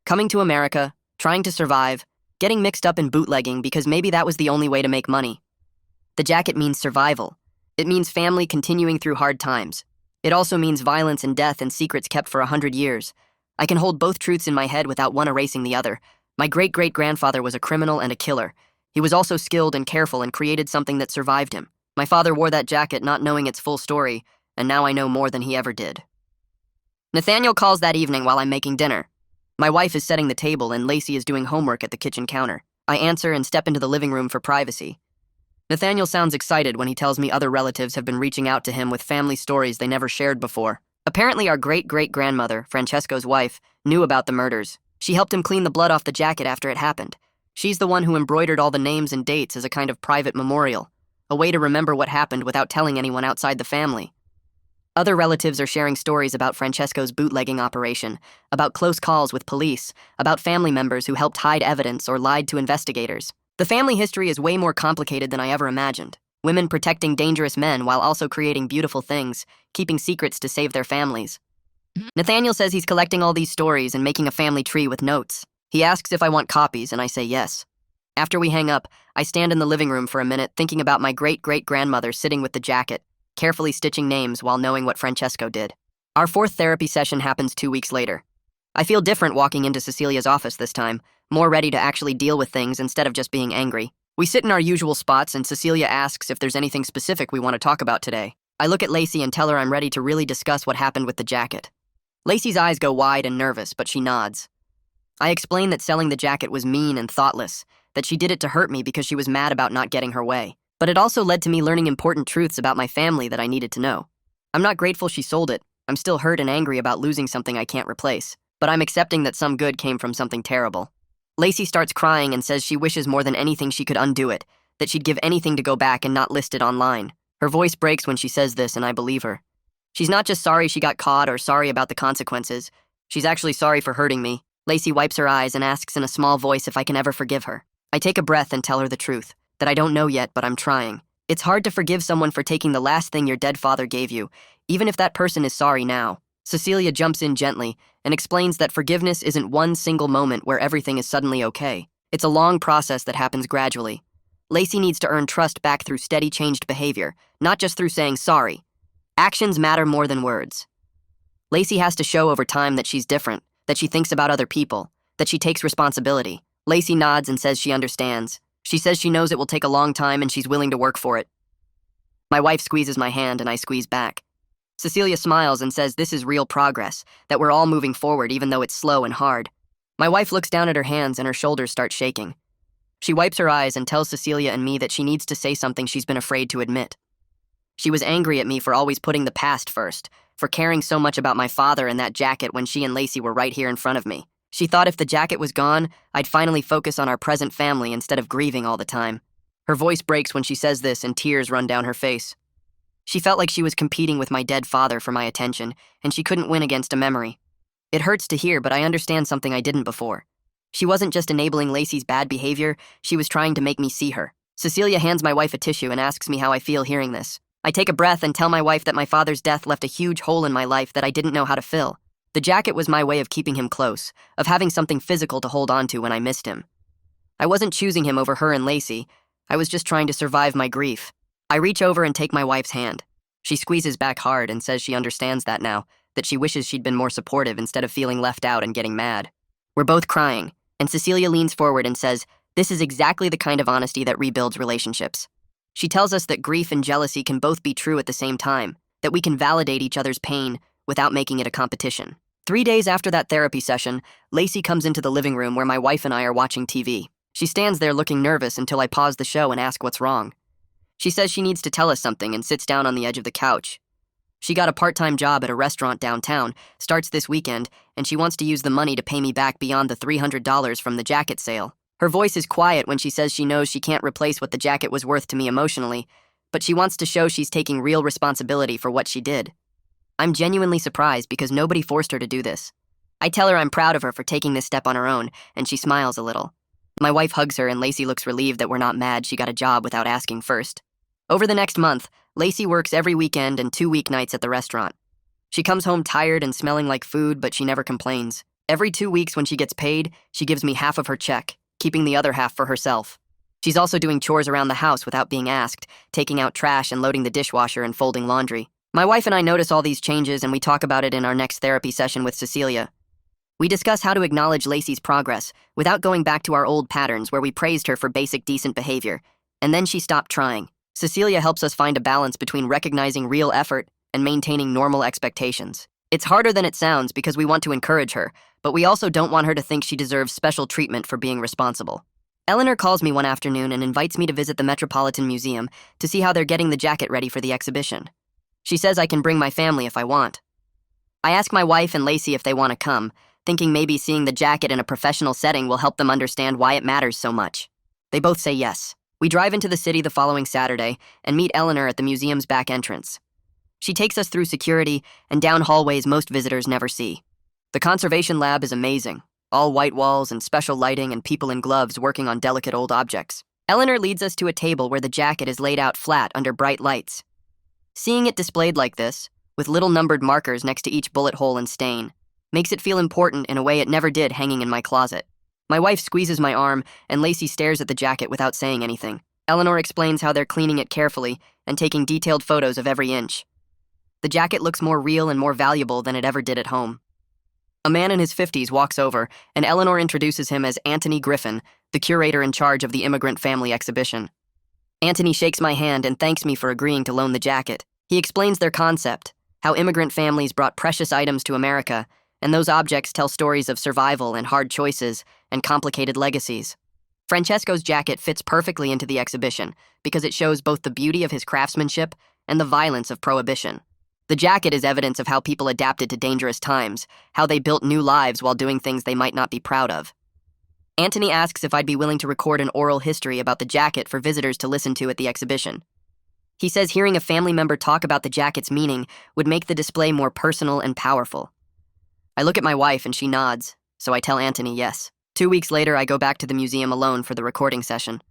Coming to America, trying to survive, getting mixed up in bootlegging because maybe that was the only way to make money. The jacket means survival. It means family continuing through hard times. It also means violence and death and secrets kept for 100 years. I can hold both truths in my head without one erasing the other. My great-great-grandfather was a criminal and a killer. He was also skilled and careful and created something that survived him. My father wore that jacket not knowing its full story, and now I know more than he ever did. Nathaniel calls that evening while I'm making dinner. My wife is setting the table and Lacy is doing homework at the kitchen counter. I answer and step into the living room for privacy. Nathaniel sounds excited when he tells me other relatives have been reaching out to him with family stories they never shared before. Apparently our great-great-grandmother, Francesco's wife, knew about the murders. She helped him clean the blood off the jacket after it happened. She's the one who embroidered all the names and dates as a kind of private memorial, a way to remember what happened without telling anyone outside the family. Other relatives are sharing stories about Francesco's bootlegging operation, about close calls with police, about family members who helped hide evidence or lied to investigators. The family history is way more complicated than I ever imagined. Women protecting dangerous men while also creating beautiful things, keeping secrets to save their families. Nathaniel says he's collecting all these stories and making a family tree with notes. He asks if I want copies, and I say yes. After we hang up, I stand in the living room for a minute thinking about my great-great-grandmother sitting with the jacket, carefully stitching names while knowing what Francesco did. Our 4th therapy session happens 2 weeks later. I feel different walking into Cecilia's office this time, more ready to actually deal with things instead of just being angry. We sit in our usual spots and Cecilia asks if there's anything specific we want to talk about today. I look at Lacy and tell her I'm ready to really discuss what happened with the jacket. Lacy's eyes go wide and nervous, but she nods. I explain that selling the jacket was mean and thoughtless, that she did it to hurt me because she was mad about not getting her way. But it also led to me learning important truths about my family that I needed to know. I'm not grateful she sold it. I'm still hurt and angry about losing something I can't replace. But I'm accepting that some good came from something terrible. Lacy starts crying and says she wishes more than anything she could undo it, that she'd give anything to go back and not list it online. Her voice breaks when she says this, and I believe her. She's not just sorry she got caught or sorry about the consequences. She's actually sorry for hurting me. Lacy wipes her eyes and asks in a small voice if I can ever forgive her. I take a breath and tell her the truth, that I don't know yet, but I'm trying. It's hard to forgive someone for taking the last thing your dead father gave you, even if that person is sorry now. Cecilia jumps in gently and explains that forgiveness isn't one single moment where everything is suddenly okay. It's a long process that happens gradually. Lacy needs to earn trust back through steady changed behavior, not just through saying sorry. Actions matter more than words. Lacy has to show over time that she's different, that she thinks about other people, that she takes responsibility. Lacy nods and says she understands. She says she knows it will take a long time and she's willing to work for it. My wife squeezes my hand and I squeeze back. Cecilia smiles and says this is real progress, that we're all moving forward even though it's slow and hard. My wife looks down at her hands and her shoulders start shaking. She wipes her eyes and tells Cecilia and me that she needs to say something she's been afraid to admit. She was angry at me for always putting the past first, for caring so much about my father and that jacket when she and Lacy were right here in front of me. She thought if the jacket was gone, I'd finally focus on our present family instead of grieving all the time. Her voice breaks when she says this and tears run down her face. She felt like she was competing with my dead father for my attention, and she couldn't win against a memory. It hurts to hear, but I understand something I didn't before. She wasn't just enabling Lacy's bad behavior, she was trying to make me see her. Cecilia hands my wife a tissue and asks me how I feel hearing this. I take a breath and tell my wife that my father's death left a huge hole in my life that I didn't know how to fill. The jacket was my way of keeping him close, of having something physical to hold on to when I missed him. I wasn't choosing him over her and Lacy. I was just trying to survive my grief. I reach over and take my wife's hand. She squeezes back hard and says she understands that now, that she wishes she'd been more supportive instead of feeling left out and getting mad. We're both crying, and Cecilia leans forward and says, this is exactly the kind of honesty that rebuilds relationships. She tells us that grief and jealousy can both be true at the same time, that we can validate each other's pain without making it a competition. 3 days after that therapy session, Lacy comes into the living room where my wife and I are watching TV. She stands there looking nervous until I pause the show and ask what's wrong. She says she needs to tell us something and sits down on the edge of the couch. She got a part-time job at a restaurant downtown, starts this weekend, and she wants to use the money to pay me back beyond the $300 from the jacket sale. Her voice is quiet when she says she knows she can't replace what the jacket was worth to me emotionally, but she wants to show she's taking real responsibility for what she did. I'm genuinely surprised because nobody forced her to do this. I tell her I'm proud of her for taking this step on her own, and she smiles a little. My wife hugs her and Lacy looks relieved that we're not mad she got a job without asking first. Over the next month, Lacy works every weekend and 2 weeknights at the restaurant. She comes home tired and smelling like food, but she never complains. Every 2 weeks when she gets paid, she gives me half of her check, keeping the other half for herself. She's also doing chores around the house without being asked, taking out trash and loading the dishwasher and folding laundry. My wife and I notice all these changes and we talk about it in our next therapy session with Cecilia. We discuss how to acknowledge Lacy's progress without going back to our old patterns where we praised her for basic decent behavior, and then she stopped trying. Cecilia helps us find a balance between recognizing real effort and maintaining normal expectations. It's harder than it sounds because we want to encourage her, but we also don't want her to think she deserves special treatment for being responsible. Eleanor calls me one afternoon and invites me to visit the Metropolitan Museum to see how they're getting the jacket ready for the exhibition. She says I can bring my family if I want. I ask my wife and Lacy if they want to come, thinking maybe seeing the jacket in a professional setting will help them understand why it matters so much. They both say yes. We drive into the city the following Saturday and meet Eleanor at the museum's back entrance. She takes us through security and down hallways most visitors never see. The conservation lab is amazing. All white walls and special lighting and people in gloves working on delicate old objects. Eleanor leads us to a table where the jacket is laid out flat under bright lights. Seeing it displayed like this, with little numbered markers next to each bullet hole and stain, makes it feel important in a way it never did hanging in my closet. My wife squeezes my arm, and Lacy stares at the jacket without saying anything. Eleanor explains how they're cleaning it carefully and taking detailed photos of every inch. The jacket looks more real and more valuable than it ever did at home. A man in his 50s walks over, and Eleanor introduces him as Anthony Griffin, the curator in charge of the Immigrant Family Exhibition. Anthony shakes my hand and thanks me for agreeing to loan the jacket. He explains their concept, how immigrant families brought precious items to America, and those objects tell stories of survival and hard choices and complicated legacies. Francesco's jacket fits perfectly into the exhibition because it shows both the beauty of his craftsmanship and the violence of prohibition. The jacket is evidence of how people adapted to dangerous times, how they built new lives while doing things they might not be proud of. Anthony asks if I'd be willing to record an oral history about the jacket for visitors to listen to at the exhibition. He says hearing a family member talk about the jacket's meaning would make the display more personal and powerful. I look at my wife and she nods, so I tell Anthony yes. 2 weeks later, I go back to the museum alone for the recording session.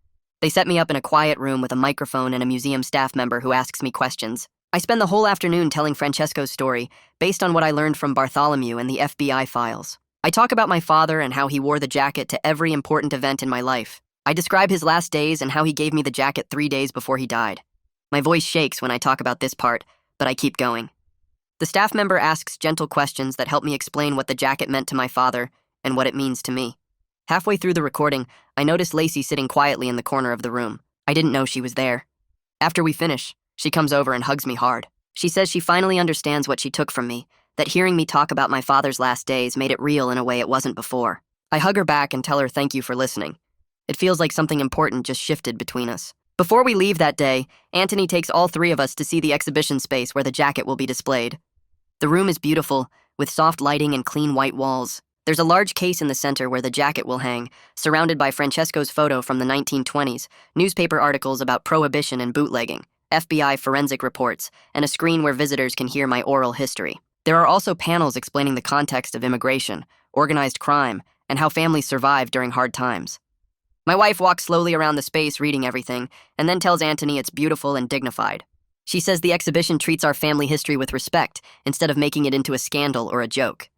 They set me up in a quiet room with a microphone and a museum staff member who asks me questions. I spend the whole afternoon telling Francesco's story, based on what I learned from Bartholomew and the FBI files. I talk about my father and how he wore the jacket to every important event in my life. I describe his last days and how he gave me the jacket 3 days before he died. My voice shakes when I talk about this part, but I keep going. The staff member asks gentle questions that help me explain what the jacket meant to my father and what it means to me. Halfway through the recording, I notice Lacy sitting quietly in the corner of the room. I didn't know she was there. After we finish, she comes over and hugs me hard. She says she finally understands what she took from me, that hearing me talk about my father's last days made it real in a way it wasn't before. I hug her back and tell her thank you for listening. It feels like something important just shifted between us. Before we leave that day, Anthony takes all 3 of us to see the exhibition space where the jacket will be displayed. The room is beautiful, with soft lighting and clean white walls. There's a large case in the center where the jacket will hang, surrounded by Francesco's photo from the 1920s, newspaper articles about prohibition and bootlegging, FBI forensic reports, and a screen where visitors can hear my oral history. There are also panels explaining the context of immigration, organized crime, and how families survived during hard times. My wife walks slowly around the space reading everything, and then tells Anthony it's beautiful and dignified. She says the exhibition treats our family history with respect, instead of making it into a scandal or a joke.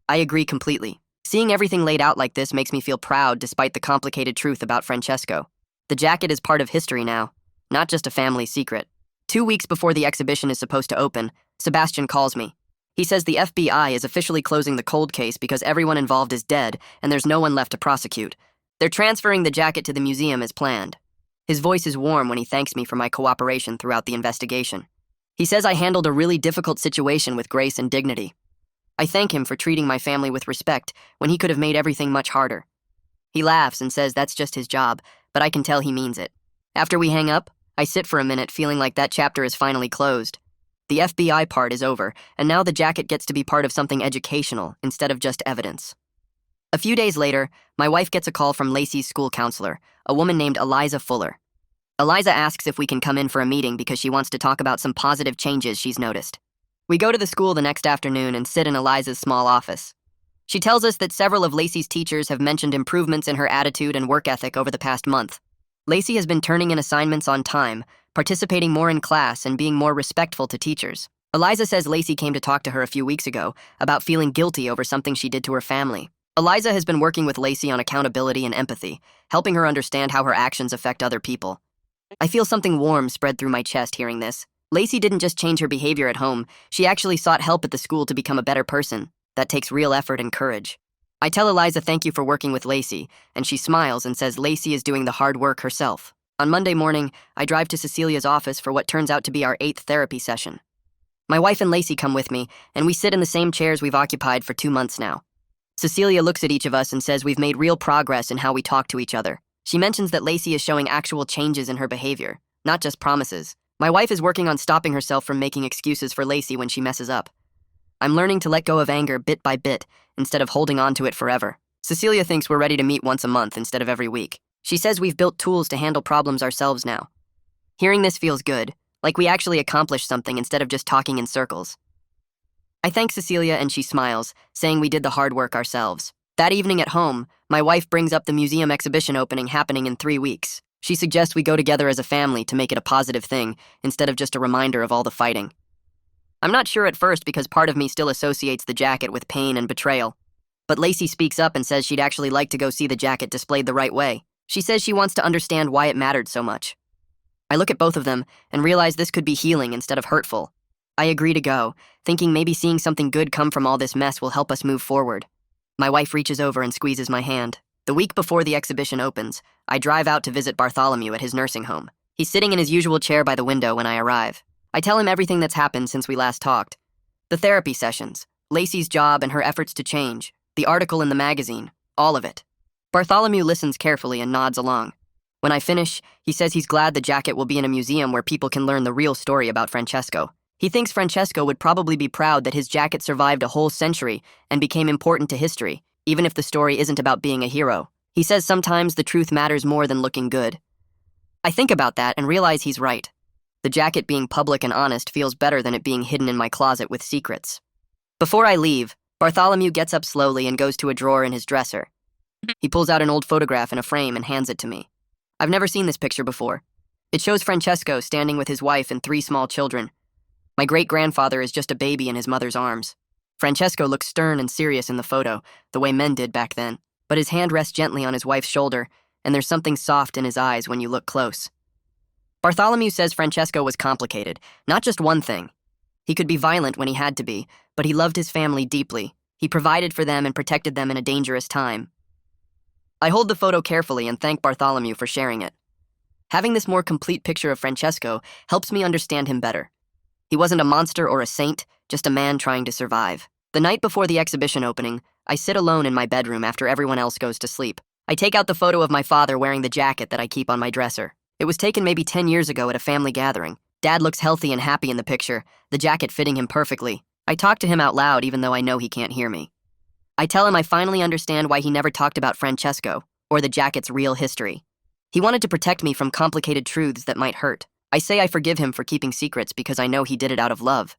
I agree completely. Seeing everything laid out like this makes me feel proud despite the complicated truth about Francesco. The jacket is part of history now, not just a family secret. 2 weeks before the exhibition is supposed to open, Sebastian calls me. He says the FBI is officially closing the cold case because everyone involved is dead and there's no one left to prosecute. They're transferring the jacket to the museum as planned. His voice is warm when he thanks me for my cooperation throughout the investigation. He says I handled a really difficult situation with grace and dignity. I thank him for treating my family with respect when he could have made everything much harder. He laughs and says that's just his job, but I can tell he means it. After we hang up, I sit for a minute feeling like that chapter is finally closed. The FBI part is over, and now the jacket gets to be part of something educational instead of just evidence. A few days later, my wife gets a call from Lacy's school counselor, a woman named Eliza Fuller. Eliza asks if we can come in for a meeting because she wants to talk about some positive changes she's noticed. We go to the school the next afternoon and sit in Eliza's small office. She tells us that several of Lacy's teachers have mentioned improvements in her attitude and work ethic over the past month. Lacy has been turning in assignments on time, participating more in class, and being more respectful to teachers. Eliza says Lacy came to talk to her a few weeks ago about feeling guilty over something she did to her family. Eliza has been working with Lacy on accountability and empathy, helping her understand how her actions affect other people. I feel something warm spread through my chest hearing this. Lacy didn't just change her behavior at home, she actually sought help at the school to become a better person. That takes real effort and courage. I tell Eliza thank you for working with Lacy, and she smiles and says Lacy is doing the hard work herself. On Monday morning, I drive to Cecilia's office for what turns out to be our 8th therapy session. My wife and Lacy come with me, and we sit in the same chairs we've occupied for 2 months now. Cecilia looks at each of us and says we've made real progress in how we talk to each other. She mentions that Lacy is showing actual changes in her behavior, not just promises. My wife is working on stopping herself from making excuses for Lacy when she messes up. I'm learning to let go of anger bit by bit, instead of holding on to it forever. Cecilia thinks we're ready to meet once a month instead of every week. She says we've built tools to handle problems ourselves now. Hearing this feels good, like we actually accomplished something instead of just talking in circles. I thank Cecilia and she smiles, saying we did the hard work ourselves. That evening at home, my wife brings up the museum exhibition opening happening in 3 weeks. She suggests we go together as a family to make it a positive thing, instead of just a reminder of all the fighting. I'm not sure at first because part of me still associates the jacket with pain and betrayal. But Lacy speaks up and says she'd actually like to go see the jacket displayed the right way. She says she wants to understand why it mattered so much. I look at both of them and realize this could be healing instead of hurtful. I agree to go, thinking maybe seeing something good come from all this mess will help us move forward. My wife reaches over and squeezes my hand. The week before the exhibition opens, I drive out to visit Bartholomew at his nursing home. He's sitting in his usual chair by the window when I arrive. I tell him everything that's happened since we last talked. The therapy sessions, Lacy's job and her efforts to change, the article in the magazine, all of it. Bartholomew listens carefully and nods along. When I finish, he says he's glad the jacket will be in a museum where people can learn the real story about Francesco. He thinks Francesco would probably be proud that his jacket survived a whole century and became important to history, even if the story isn't about being a hero. He says sometimes the truth matters more than looking good. I think about that and realize he's right. The jacket being public and honest feels better than it being hidden in my closet with secrets. Before I leave, Bartholomew gets up slowly and goes to a drawer in his dresser. He pulls out an old photograph in a frame and hands it to me. I've never seen this picture before. It shows Francesco standing with his wife and 3 small children. My great-grandfather is just a baby in his mother's arms. Francesco looks stern and serious in the photo, the way men did back then, but his hand rests gently on his wife's shoulder, and there's something soft in his eyes when you look close. Bartholomew says Francesco was complicated, not just one thing. He could be violent when he had to be, but he loved his family deeply. He provided for them and protected them in a dangerous time. I hold the photo carefully and thank Bartholomew for sharing it. Having this more complete picture of Francesco helps me understand him better. He wasn't a monster or a saint, just a man trying to survive. The night before the exhibition opening, I sit alone in my bedroom after everyone else goes to sleep. I take out the photo of my father wearing the jacket that I keep on my dresser. It was taken maybe 10 years ago at a family gathering. Dad looks healthy and happy in the picture, the jacket fitting him perfectly. I talk to him out loud even though I know he can't hear me. I tell him I finally understand why he never talked about Francesco or the jacket's real history. He wanted to protect me from complicated truths that might hurt. I say I forgive him for keeping secrets because I know he did it out of love.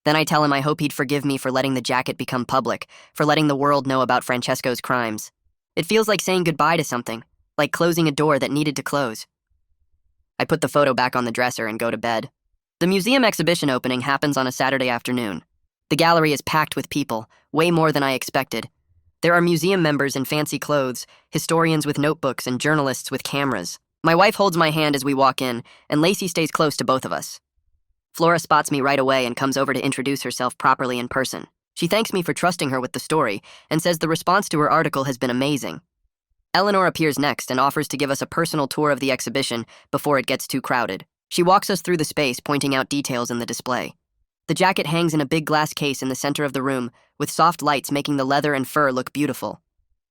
Then I tell him I hope he'd forgive me for letting the jacket become public, for letting the world know about Francesco's crimes. It feels like saying goodbye to something, like closing a door that needed to close. I put the photo back on the dresser and go to bed. The museum exhibition opening happens on a Saturday afternoon. The gallery is packed with people, way more than I expected. There are museum members in fancy clothes, historians with notebooks, and journalists with cameras. My wife holds my hand as we walk in, and Lacy stays close to both of us. Flora spots me right away and comes over to introduce herself properly in person. She thanks me for trusting her with the story and says the response to her article has been amazing. Eleanor appears next and offers to give us a personal tour of the exhibition before it gets too crowded. She walks us through the space, pointing out details in the display. The jacket hangs in a big glass case in the center of the room, with soft lights making the leather and fur look beautiful.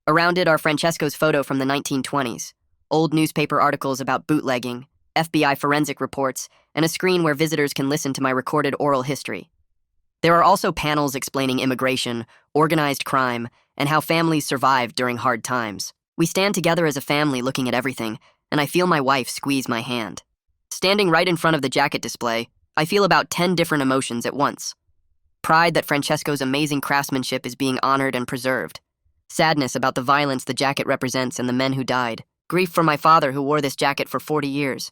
Around it are Francesco's photo from the 1920s, old newspaper articles about bootlegging, FBI forensic reports, and a screen where visitors can listen to my recorded oral history. There are also panels explaining immigration, organized crime, and how families survived during hard times. We stand together as a family looking at everything, and I feel my wife squeeze my hand. Standing right in front of the jacket display, I feel about 10 different emotions at once. Pride that Francesco's amazing craftsmanship is being honored and preserved. Sadness about the violence the jacket represents and the men who died. Grief for my father who wore this jacket for 40 years.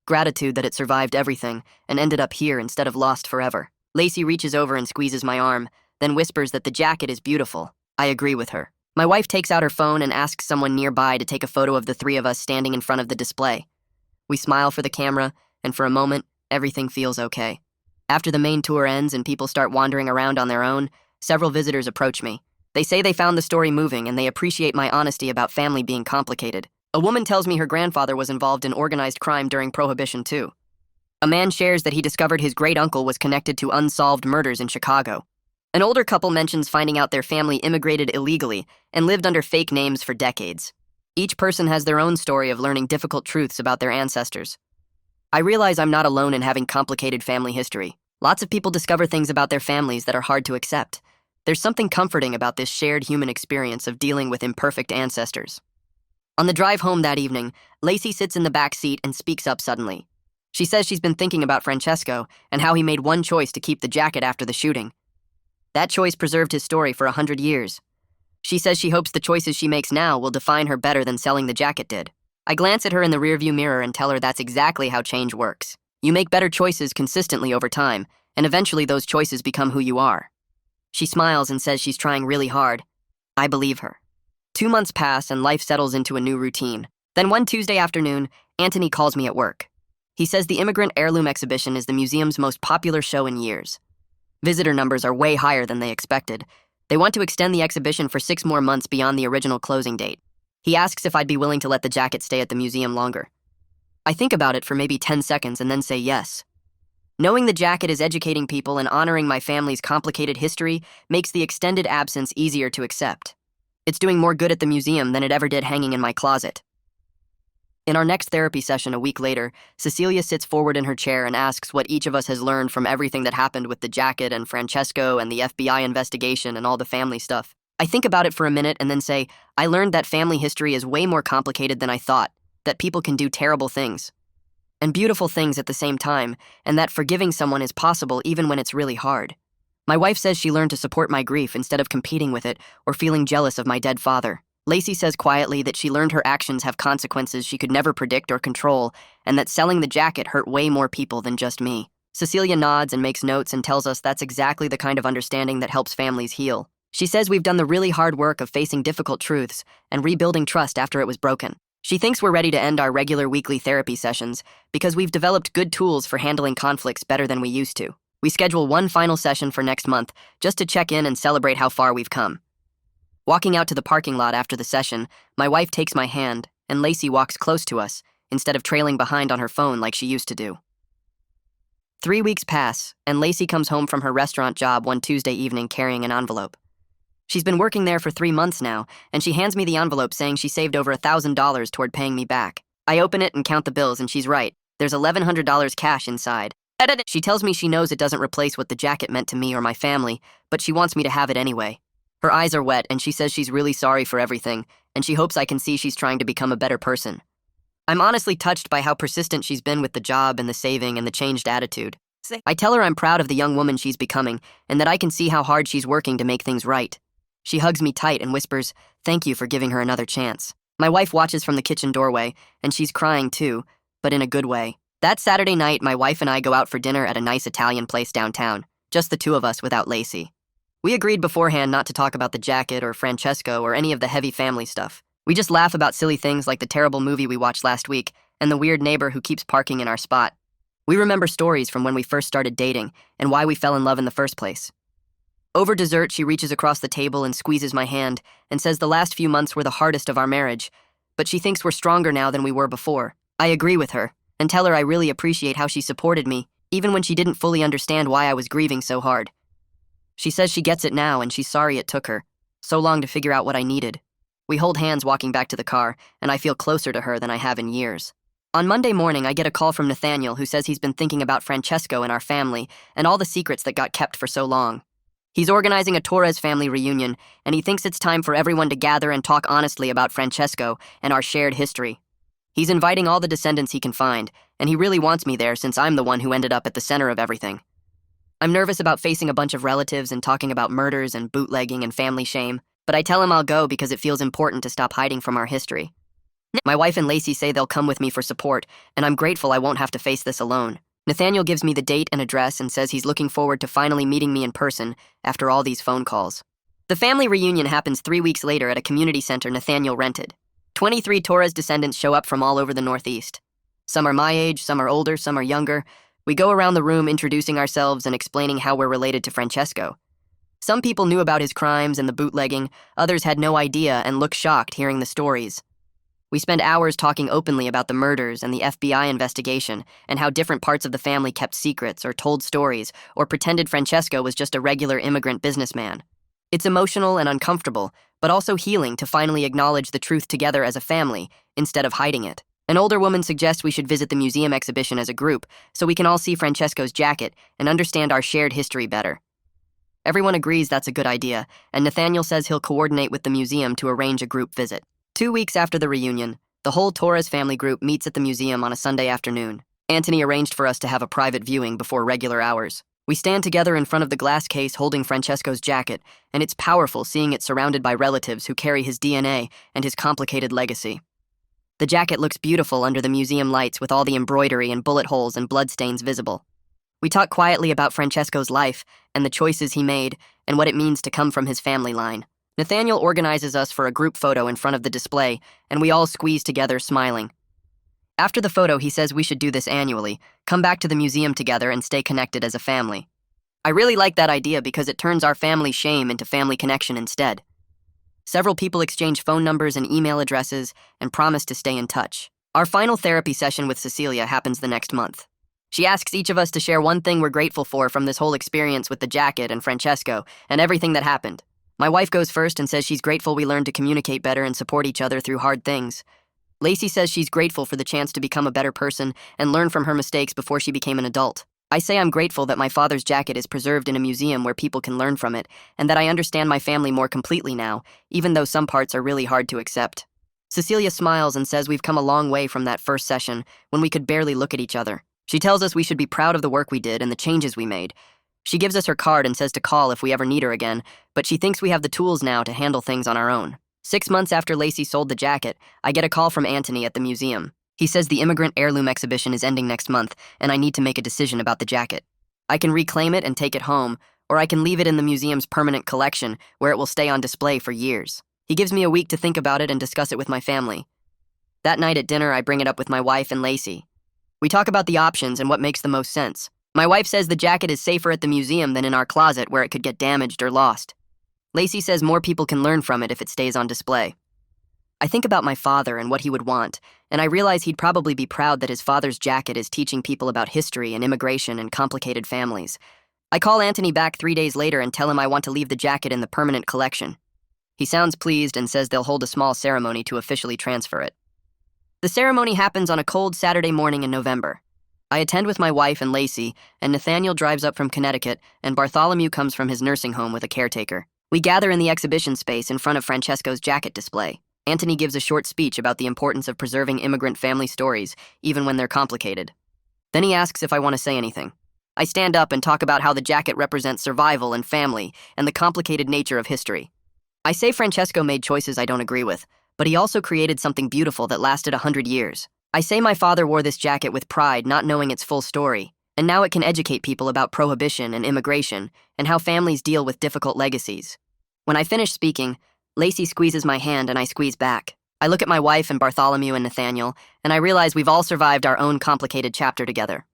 Gratitude that it survived everything and ended up here instead of lost forever. Lacy reaches over and squeezes my arm, then whispers that the jacket is beautiful. I agree with her. My wife takes out her phone and asks someone nearby to take a photo of the 3 of us standing in front of the display. We smile for the camera, and for a moment, everything feels okay. After the main tour ends and people start wandering around on their own, several visitors approach me. They say they found the story moving and they appreciate my honesty about family being complicated. A woman tells me her grandfather was involved in organized crime during Prohibition too. A man shares that he discovered his great-uncle was connected to unsolved murders in Chicago. An older couple mentions finding out their family immigrated illegally and lived under fake names for decades. Each person has their own story of learning difficult truths about their ancestors. I realize I'm not alone in having complicated family history. Lots of people discover things about their families that are hard to accept. There's something comforting about this shared human experience of dealing with imperfect ancestors. On the drive home that evening, Lacy sits in the back seat and speaks up suddenly. She says she's been thinking about Francesco and how he made one choice to keep the jacket after the shooting. That choice preserved his story for 100 years. She says she hopes the choices she makes now will define her better than selling the jacket did. I glance at her in the rearview mirror and tell her that's exactly how change works. You make better choices consistently over time, and eventually those choices become who you are. She smiles and says she's trying really hard. I believe her. 2 months pass and life settles into a new routine. Then one Tuesday afternoon, Anthony calls me at work. He says the Immigrant Heirloom exhibition is the museum's most popular show in years. Visitor numbers are way higher than they expected. They want to extend the exhibition for 6 more months beyond the original closing date. He asks if I'd be willing to let the jacket stay at the museum longer. I think about it for maybe 10 seconds and then say yes. Knowing the jacket is educating people and honoring my family's complicated history makes the extended absence easier to accept. It's doing more good at the museum than it ever did hanging in my closet. In our next therapy session a week later, Cecilia sits forward in her chair and asks what each of us has learned from everything that happened with the jacket and Francesco and the FBI investigation and all the family stuff. I think about it for a minute and then say, I learned that family history is way more complicated than I thought, that people can do terrible things and beautiful things at the same time, and that forgiving someone is possible even when it's really hard. My wife says she learned to support my grief instead of competing with it or feeling jealous of my dead father. Lacy says quietly that she learned her actions have consequences she could never predict or control, and that selling the jacket hurt way more people than just me. Cecilia nods and makes notes and tells us that's exactly the kind of understanding that helps families heal. She says we've done the really hard work of facing difficult truths and rebuilding trust after it was broken. She thinks we're ready to end our regular weekly therapy sessions because we've developed good tools for handling conflicts better than we used to. We schedule one final session for next month just to check in and celebrate how far we've come. Walking out to the parking lot after the session, my wife takes my hand, and Lacy walks close to us, instead of trailing behind on her phone like she used to do. 3 weeks pass, and Lacy comes home from her restaurant job one Tuesday evening carrying an envelope. She's been working there for 3 months now, and she hands me the envelope saying she saved over $1,000 toward paying me back. I open it and count the bills, and she's right. There's $1,100 cash inside. She tells me she knows it doesn't replace what the jacket meant to me or my family, but she wants me to have it anyway. Her eyes are wet, and she says she's really sorry for everything, and she hopes I can see she's trying to become a better person. I'm honestly touched by how persistent she's been with the job and the saving and the changed attitude. I tell her I'm proud of the young woman she's becoming, and that I can see how hard she's working to make things right. She hugs me tight and whispers, "Thank you for giving her another chance." My wife watches from the kitchen doorway, and she's crying too, but in a good way. That Saturday night, my wife and I go out for dinner at a nice Italian place downtown, just the two of us without Lacy. We agreed beforehand not to talk about the jacket or Francesco or any of the heavy family stuff. We just laugh about silly things like the terrible movie we watched last week and the weird neighbor who keeps parking in our spot. We remember stories from when we first started dating and why we fell in love in the first place. Over dessert, she reaches across the table and squeezes my hand and says the last few months were the hardest of our marriage, but she thinks we're stronger now than we were before. I agree with her and tell her I really appreciate how she supported me, even when she didn't fully understand why I was grieving so hard. She says she gets it now and she's sorry it took her so long to figure out what I needed. We hold hands walking back to the car, and I feel closer to her than I have in years. On Monday morning, I get a call from Nathaniel who says he's been thinking about Francesco and our family and all the secrets that got kept for so long. He's organizing a Torres family reunion, and he thinks it's time for everyone to gather and talk honestly about Francesco and our shared history. He's inviting all the descendants he can find, and he really wants me there since I'm the one who ended up at the center of everything. I'm nervous about facing a bunch of relatives and talking about murders and bootlegging and family shame, but I tell him I'll go because it feels important to stop hiding from our history. My wife and Lacy say they'll come with me for support, and I'm grateful I won't have to face this alone. Nathaniel gives me the date and address and says he's looking forward to finally meeting me in person after all these phone calls. The family reunion happens 3 weeks later at a community center Nathaniel rented. 23 Torres descendants show up from all over the Northeast. Some are my age, some are older, some are younger. We go around the room introducing ourselves and explaining how we're related to Francesco. Some people knew about his crimes and the bootlegging, others had no idea and look shocked hearing the stories. We spend hours talking openly about the murders and the FBI investigation and how different parts of the family kept secrets or told stories or pretended Francesco was just a regular immigrant businessman. It's emotional and uncomfortable, but also healing to finally acknowledge the truth together as a family instead of hiding it. An older woman suggests we should visit the museum exhibition as a group so we can all see Francesco's jacket and understand our shared history better. Everyone agrees that's a good idea, and Nathaniel says he'll coordinate with the museum to arrange a group visit. 2 weeks after the reunion, the whole Torres family group meets at the museum on a Sunday afternoon. Anthony arranged for us to have a private viewing before regular hours. We stand together in front of the glass case holding Francesco's jacket, and it's powerful seeing it surrounded by relatives who carry his DNA and his complicated legacy. The jacket looks beautiful under the museum lights with all the embroidery and bullet holes and bloodstains visible. We talk quietly about Francesco's life and the choices he made and what it means to come from his family line. Nathaniel organizes us for a group photo in front of the display, and we all squeeze together, smiling. After the photo, he says we should do this annually, come back to the museum together and stay connected as a family. I really like that idea because it turns our family shame into family connection instead. Several people exchange phone numbers and email addresses and promise to stay in touch. Our final therapy session with Cecilia happens the next month. She asks each of us to share one thing we're grateful for from this whole experience with the jacket and Francesco and everything that happened. My wife goes first and says she's grateful we learned to communicate better and support each other through hard things. Lacy says she's grateful for the chance to become a better person and learn from her mistakes before she became an adult. I say I'm grateful that my father's jacket is preserved in a museum where people can learn from it, and that I understand my family more completely now, even though some parts are really hard to accept. Cecilia smiles and says we've come a long way from that first session, when we could barely look at each other. She tells us we should be proud of the work we did and the changes we made. She gives us her card and says to call if we ever need her again, but she thinks we have the tools now to handle things on our own. 6 months after Lacy sold the jacket, I get a call from Anthony at the museum. He says the immigrant heirloom exhibition is ending next month, and I need to make a decision about the jacket. I can reclaim it and take it home, or I can leave it in the museum's permanent collection, where it will stay on display for years. He gives me a week to think about it and discuss it with my family. That night at dinner, I bring it up with my wife and Lacy. We talk about the options and what makes the most sense. My wife says the jacket is safer at the museum than in our closet where it could get damaged or lost. Lacy says more people can learn from it if it stays on display. I think about my father and what he would want, and I realize he'd probably be proud that his father's jacket is teaching people about history and immigration and complicated families. I call Anthony back 3 days later and tell him I want to leave the jacket in the permanent collection. He sounds pleased and says they'll hold a small ceremony to officially transfer it. The ceremony happens on a cold Saturday morning in November. I attend with my wife and Lacy, and Nathaniel drives up from Connecticut, and Bartholomew comes from his nursing home with a caretaker. We gather in the exhibition space in front of Francesco's jacket display. Anthony gives a short speech about the importance of preserving immigrant family stories, even when they're complicated. Then he asks if I want to say anything. I stand up and talk about how the jacket represents survival and family, and the complicated nature of history. I say Francesco made choices I don't agree with, but he also created something beautiful that lasted 100 years. I say my father wore this jacket with pride, not knowing its full story, and now it can educate people about prohibition and immigration, and how families deal with difficult legacies. When I finish speaking, Lacy squeezes my hand and I squeeze back. I look at my wife and Bartholomew and Nathaniel, and I realize we've all survived our own complicated chapter together.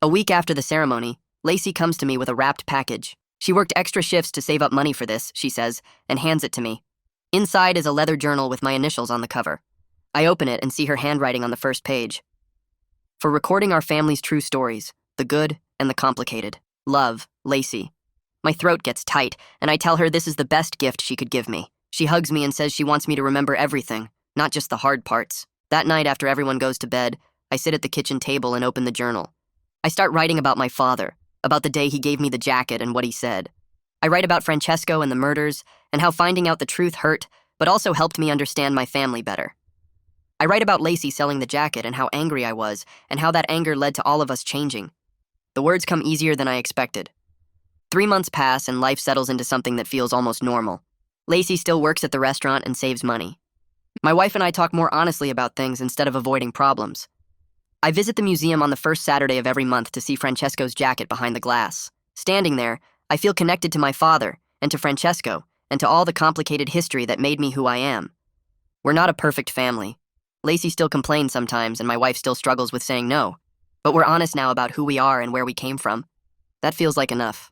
A week after the ceremony, Lacy comes to me with a wrapped package. She worked extra shifts to save up money for this, she says, and hands it to me. Inside is a leather journal with my initials on the cover. I open it and see her handwriting on the first page. For recording our family's true stories, the good and the complicated. Love, Lacy. My throat gets tight, and I tell her this is the best gift she could give me. She hugs me and says she wants me to remember everything, not just the hard parts. That night, after everyone goes to bed, I sit at the kitchen table and open the journal. I start writing about my father, about the day he gave me the jacket and what he said. I write about Francesco and the murders, and how finding out the truth hurt, but also helped me understand my family better. I write about Lacy selling the jacket and how angry I was, and how that anger led to all of us changing. The words come easier than I expected. 3 months pass and life settles into something that feels almost normal. Lacy still works at the restaurant and saves money. My wife and I talk more honestly about things instead of avoiding problems. I visit the museum on the first Saturday of every month to see Francesco's jacket behind the glass. Standing there, I feel connected to my father, and to Francesco, and to all the complicated history that made me who I am. We're not a perfect family. Lacy still complains sometimes, and my wife still struggles with saying no. But we're honest now about who we are and where we came from. That feels like enough.